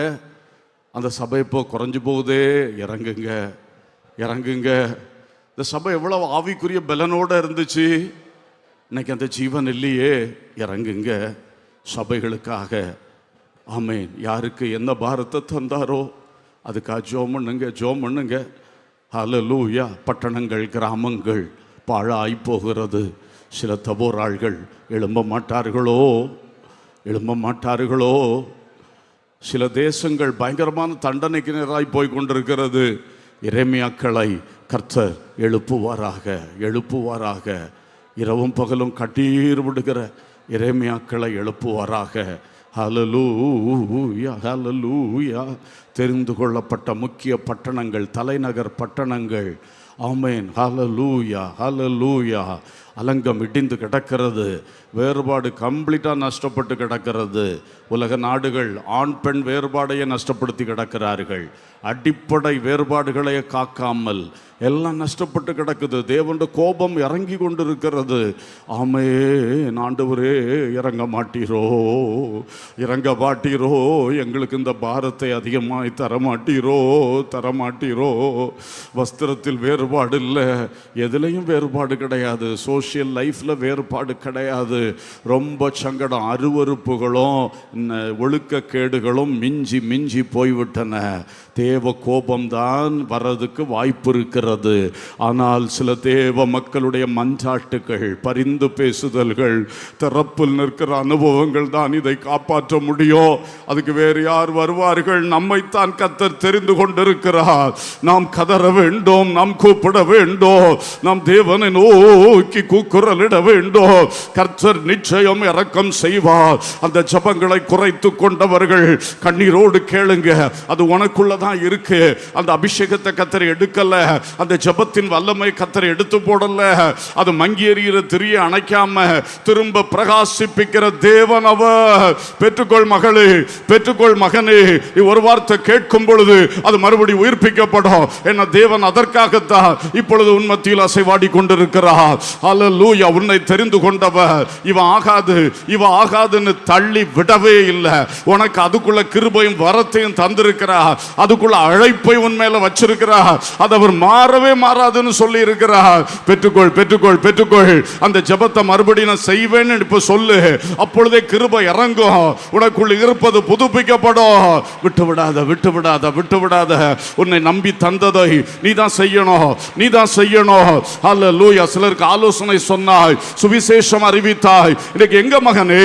அந்த சபை இப்போ குறைஞ்சு போகுதே. இறங்குங்க, இறங்குங்க. இந்த சபை எவ்வளோ ஆவிக்குரிய பலனோடு இருந்துச்சு, இன்னைக்கு அந்த ஜீவன் இல்லையே. இறங்குங்க சபைகளுக்காக. ஆமேன். யாருக்கு என்ன பாரத்தை தந்தாரோ அதுக்காக ஜெபம் பண்ணுங்க, ஜெபம் பண்ணுங்க. ஹல்லேலூயா. பட்டணங்கள், கிராமங்கள் பாழாய் போகிறது. சில தபோராள்கள் எழும்ப மாட்டார்களோ, எழும்ப மாட்டார்களோ. சில தேசங்கள் பயங்கரமான தண்டனைக்கு நேராய் போய் கொண்டிருக்கிறது. எரேமியாக்களை கர்த்தர் எழுப்புவாராக, எழுப்புவாராக. இரவும் பகலும் கண்ணீர் விடுகிற எரேமியாக்களை எழுப்புவாராக. ஹல்லேலூயா, ஹல்லேலூயா. தெரிந்து கொள்ளப்பட்ட முக்கிய பட்டணங்கள், தலைநகர் பட்டணங்கள். ஆமேன். ஹல்லேலூயா, ஹல்லேலூயா. அலங்கம் இடிந்து கிடக்கிறது. வேறுபாடு கம்ப்ளீட்டாக நஷ்டப்பட்டு கிடக்கிறது. உலக நாடுகள் ஆண் பெண் வேறுபாடையே நஷ்டப்படுத்தி கிடக்கிறார்கள். அடிப்படை வேறுபாடுகளையே காக்காமல் எல்லாம் நஷ்டப்பட்டு கிடக்குது. தேவனுடைய கோபம் இறங்கி கொண்டிருக்கிறது. ஆமென். ஆண்டவரே இறங்க மாட்டீரோ, இறங்க மாட்டீரோ, எங்களுக்கு இந்த பாரத்தை அதிகமாய் தரமாட்டீரோ, தரமாட்டீரோ. வஸ்திரத்தில் வேறுபாடு இல்லை, எதுலேயும் வேறுபாடு கிடையாது. சோஷியல் லைஃப்பில் வேறுபாடு கிடையாது. ரொம்ப சங்கடம், அருவருப்புகளும் ஒழுக்கக்கேடுகளும் மிஞ்சி மிஞ்சி போய்விட்டன. தேவ கோபம்தான் வர்றதுக்கு வாய்ப்பு இருக்கிறது. ஆனால் சில தேவ மக்களுடைய மன்றாட்டுகள், பரிந்து பேசுதல்கள், திறப்பில் நிற்கிற அனுபவங்கள் தான் இதை காப்பாற்ற முடியும். அதுக்கு வேறு யார் வருவார்கள்? நம்மைத்தான் கர்த்தர் தெரிந்து கொண்டிருக்கிறார். நாம் கதற வேண்டும், நாம் கூப்பிட வேண்டும், நாம் தேவனை நோக்கி கூக்குரலிட வேண்டும். கர்த்தர் நிச்சயம் இரக்கம் செய்வார். அந்த ஜபங்களை குறைத்து கொண்டவர்கள் கண்ணீரோடு கேளுங்க. அது உனக்குள்ளதான் இருக்கு. அந்த அபிஷேகத்தை கர்த்தர் எடுக்கல, அந்த ஜபத்தின் வல்லமை கர்த்தர் எடுத்து போடல. அது மங்கி எறிகிற திரியை அணைக்காம திரும்ப பிரகாசிப்பிக்கிற தேவன் அவர். பெற்றுக்கொள் மகளே, பெற்றுக்கொள் மகனே. ஒரு வார்த்தை கேட்கும் பொழுது அது மறுபடியும் உயிர்ப்பிக்கப்படும். என்ன தேவன் அதற்காகத்தான் இப்பொழுது உன் மத்தியில் அசைவாடி கொண்டிருக்கிறார். ஹல்லேலூயா. உன்னை தெரிந்து கொண்டவர். இவன் ஆகாது, இவன் ஆகாதுன்னு தள்ளி விடவே இல்லை. உனக்கு அதுக்குள்ள கிருபையும் வரத்தையும் தந்திருக்கிறார். அதுக்குள்ள அழைப்பை உன் மேல வச்சிருக்கிறார். அது அவர் மாறவே மாறாதுன்னு சொல்லி இருக்கிறார். பெற்றுக்கொள், பெற்றுக்கொள், பெற்றுக்கொள். அந்த ஜெபத்தை மறுபடியும் நான் செய்வேன்னு இப்ப சொல்லு. அப்பொழுதே கிருபை இறங்கும். உனக்குள் இருப்பது புதுப்பிக்கப்படும். விட்டு விடாத, விட்டு விடாத, விட்டு விடாத. உன்னை நம்பி தந்ததை நீ தான் செய்யணும், நீ தான் செய்யணும். ஹல்லேலூயா. சிலருக்கு ஆலோசனை சொன்னாய், சுவிசேஷம் அறிவித்தாய். இன்னைக்கு எங்க மகனே,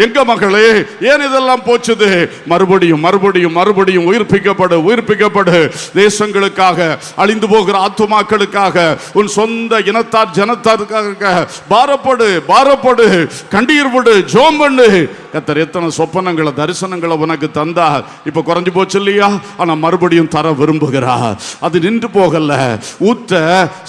எங்க மகளே, ஏன் இதெல்லாம் போச்சுது? மறுபடியும் மறுபடியும் மறுபடியும் உயிர்ப்பிக்கப்படு, உயிர்ப்பிக்கப்படு. தேசங்களுக்காக, அழிந்து போகிற ஆத்துமாக்களுக்காக, உன் சொந்த இனத்தார் ஜனத்தாருக்காக பாரப்படு, பாரப்படு, கண்ணீர் விடு, ஜெபம் பண்ணு. கர்த்தர் எத்தனை சொப்பனங்களை, தரிசனங்களை உனக்கு தந்தார். இப்ப குறைஞ்சு போச்சு இல்லையா? ஆனா மறுபடியும் தர விரும்புகிறார். அது நின்று போகல. ஊற்ற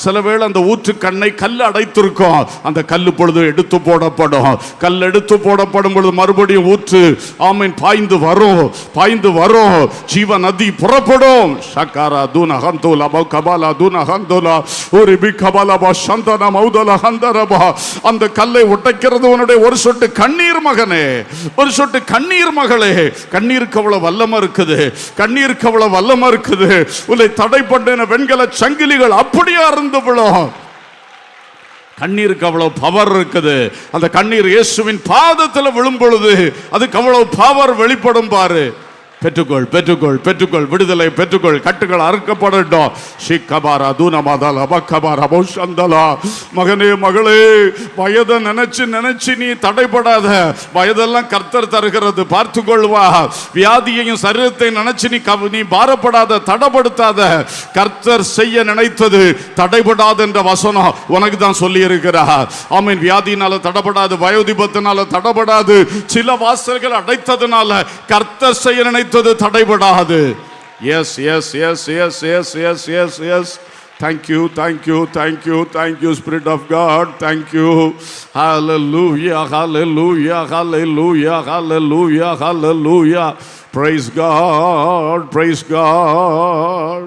சில வேளை அந்த ஊற்று கண்ணை கல் அடைத்திருக்கும். அந்த கல்லு பொழுது எடுத்து போடப்படும். கல் எடுத்து போடப்படும் பொழுது மறுபடியும் ஊற்று ஆமீன் பாய்ந்து வரும், பாய்ந்து வரும். ஜீவ நதி புறப்படும். ஷகாரா தூன ஹந்தோலா கபாலா தூன ஹந்தோலா ஒரு பி கபாலா சந்தன மௌதலா ஹந்தரபா. அந்த கல்லை உடைக்கிறது உன்னுடைய ஒரு சொட்டு கண்ணீர் மகனே, ஒரு சொட்டு கண்ணீர் மகளே. கண்ணீருக்கு அவ்வளவு வல்லமை இருக்குது, கண்ணீருக்கு அவ்வளவு வல்லமை இருக்குது. உன்னை தடை பண்ண வெண்கல சங்கிலிகள் அப்படியே அறுந்து விழும். கண்ணீருக்கு அவ்வளவு பவர் இருக்குது. அந்த கண்ணீர் இயேசுவின் பாதத்தில் விழும் பொழுது அதுக்கு அவ்வளவு பவர் வெளிப்படும் பாரு. பெற்றுக்கொள் பெற்றுக்கொள் பெற்றுக்கொள், விடுதலை பெற்றுக்கொள், கட்டுகள் அறுக்கப்படட்டும். ஷிக்கபாரா தூனமாதலா பக்கபாரா பௌஷந்தலா. மகனே மகளே, வயதை நினைச்சு நினைச்சு நீ தடைபடாத. வயதெல்லாம் கர்த்தர் தருகிறது, பார்த்து கொள்வா. வியாதியையும் சரீரத்தை நினைச்சு நீ பாரப்படாத, தடைப்படுத்தாத. கர்த்தர் செய்ய நினைத்தது தடைபடாது என்ற வசனம் உனக்கு தான் சொல்லி இருக்கிறார். ஆமீன். வியாதியினால தடைபடாது, வயோதிபத்தினால தடைபடாது, சில வாசல்கள் அடைத்ததுனால கர்த்தர் செய்ய நினைத்தது தடைபடாது. Yes yes yes yes yes yes yes yes. Thank you, thank you, thank you, thank you, Spirit of God. Thank you. Hallelujah, hallelujah, hallelujah, hallelujah, hallelujah. Praise God, praise God.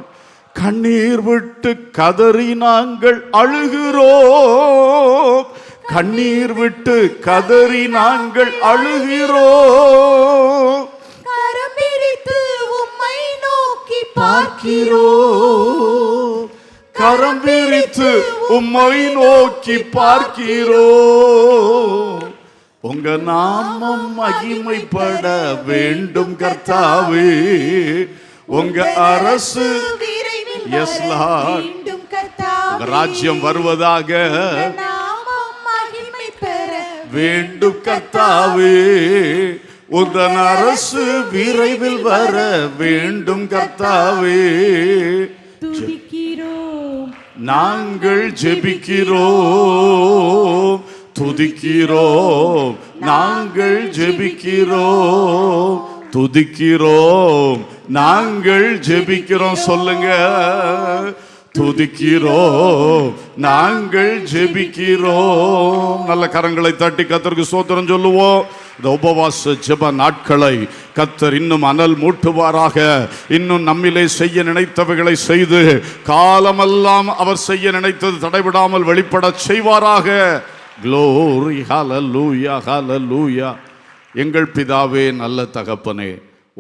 கண்ணீர் விட்டு கதறி நாங்கள் அழுகிறோம். கண்ணீர் விட்டு கதறி நாங்கள் அழுகிறோம். கரம் பிடித்து உம்மை நோக்கி பார்க்கிறோம். கரம் பிரித்து உம்மை நோக்கி பார்க்கிறோம். உங்க நாமம் மகிமைப்பட வேண்டும் கர்த்தாவே. உங்க அரசு எஸ் லார்ட், உங்க ராஜ்யம் வருவதாக வேண்டும் கர்த்தாவே. உந்தன் அரசு விரைவில் வர வேண்டும் கர்த்தாவே. நாங்கள் ஜெபிக்கிறோம், துதிக்கிறோம். நாங்கள் ஜெபிக்கிறோம், துதிக்கிறோம். நாங்கள் ஜெபிக்கிறோம். சொல்லுங்க, துதிக்கிறோம், நாங்கள் ஜெபிக்கிறோம். நல்ல கரங்களை தட்டி கர்த்தருக்கு ஸ்தோத்திரம் சொல்லுவோம். இந்த உபவாச ஜெப நாட்களை கர்த்தர் இன்னும் அனல் மூட்டுவாராக. இன்னும் நம்மிலே செய்ய நினைத்தவைகளை செய்து காலமெல்லாம் அவர் செய்ய நினைத்தது தடைவிடாமல் வெளிப்பட செய்வாராக. Glory, hallelujah, hallelujah. எங்கள் பிதாவே, நல்ல தகப்பனே,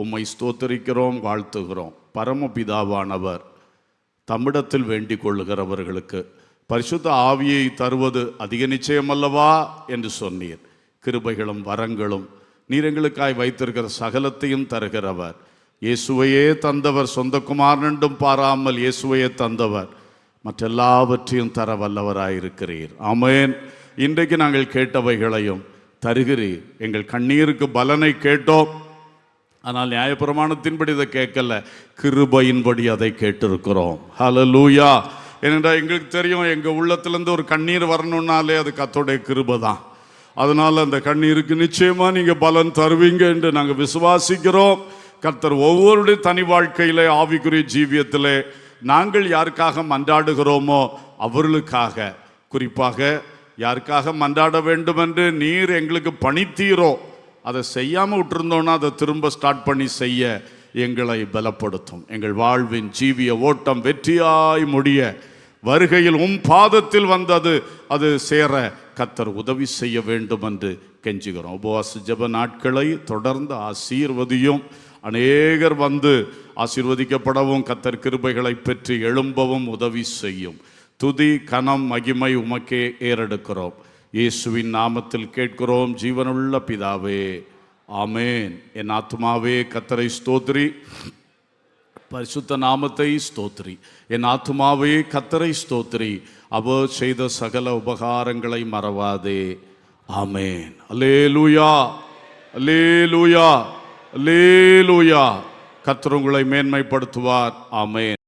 உம்மை ஸ்தோத்திரிக்கிறோம், வாழ்த்துகிறோம். பரமபிதாவானவர் தம்மிடத்தில் வேண்டிக் கொள்ளுகிறவர்களுக்கு பரிசுத்த ஆவியை தருவது அதிக நிச்சயம் அல்லவா என்று சொன்னீர். கிருபைகளும் வரங்களும் நீர் எங்களுக்காய் வைத்திருக்கிற சகலத்தையும் தருகிறவர். இயேசுவையே தந்தவர், சொந்த குமாரனும் பாராமல் இயேசுவையே தந்தவர். மற்றெல்லாவற்றையும் தர வல்லவராயிருக்கிறீர். ஆமென். இன்றைக்கு நாங்கள் கேட்டவைகளையும் தருகிறீர். எங்கள் கண்ணீருக்கு பலனை கேட்டோம், ஆனால் நியாயப்பிரமாணத்தின்படி இதை கேட்கல, கிருபையின்படி அதை கேட்டிருக்கிறோம். ஹல்லேலூயா. ஏனென்றால் எங்களுக்கு தெரியும், எங்கள் உள்ளத்திலேருந்து ஒரு கண்ணீர் வரணும்னாலே அது கர்த்தருடைய கிருபை தான். அதனால் அந்த கண்ணீருக்கு நிச்சயமாக நீங்கள் பலன் தருவீங்க என்று நாங்கள் விசுவாசிக்கிறோம். கர்த்தர் ஒவ்வொருடைய தனி வாழ்க்கையிலே, ஆவிக்குரிய ஜீவியத்திலே நாங்கள் யாருக்காக மன்றாடுகிறோமோ அவர்களுக்காக, குறிப்பாக யாருக்காக மன்றாட வேண்டும் என்று நீர் எங்களுக்கு பணித்தீரோ அதை செய்யாமல் விட்டுருந்தோன்னா அதை திரும்ப ஸ்டார்ட் பண்ணி செய்ய எங்களை பலப்படுத்தும். எங்கள் வாழ்வின் ஜீவிய ஓட்டம் வெற்றியாய் முடிய வருகையில் பாதத்தில் வந்தது அது சேர கர்த்தர் உதவி செய்ய வேண்டும் என்று கெஞ்சுகிறோம். உபவாச ஜெப நாட்களை தொடர்ந்து ஆசீர்வதியும். அநேகர் வந்து ஆசீர்வதிக்கப்படவும் கர்த்தர் கிருபைகளை பெற்று எழும்பவும் உதவி செய்யும். துதி கனம் மகிமை உமக்கே ஏறெடுக்கிறோம். இயேசுவின் நாமத்தில் கேட்கிறோம் ஜீவனுள்ள பிதாவே, ஆமேன். என் ஆத்துமாவே கர்த்தரை ஸ்தோத்திரி, பரிசுத்த நாமத்தை ஸ்தோத்திரி. என் ஆத்துமாவே கர்த்தரை ஸ்தோத்திரி, அவர் செய்த சகல உபகாரங்களை மறவாதே. ஆமேன். அல்லேலூயா, அல்லேலூயா, அல்லேலூயா. கர்த்தர் உங்களை மேன்மைப்படுத்துவார். ஆமேன்.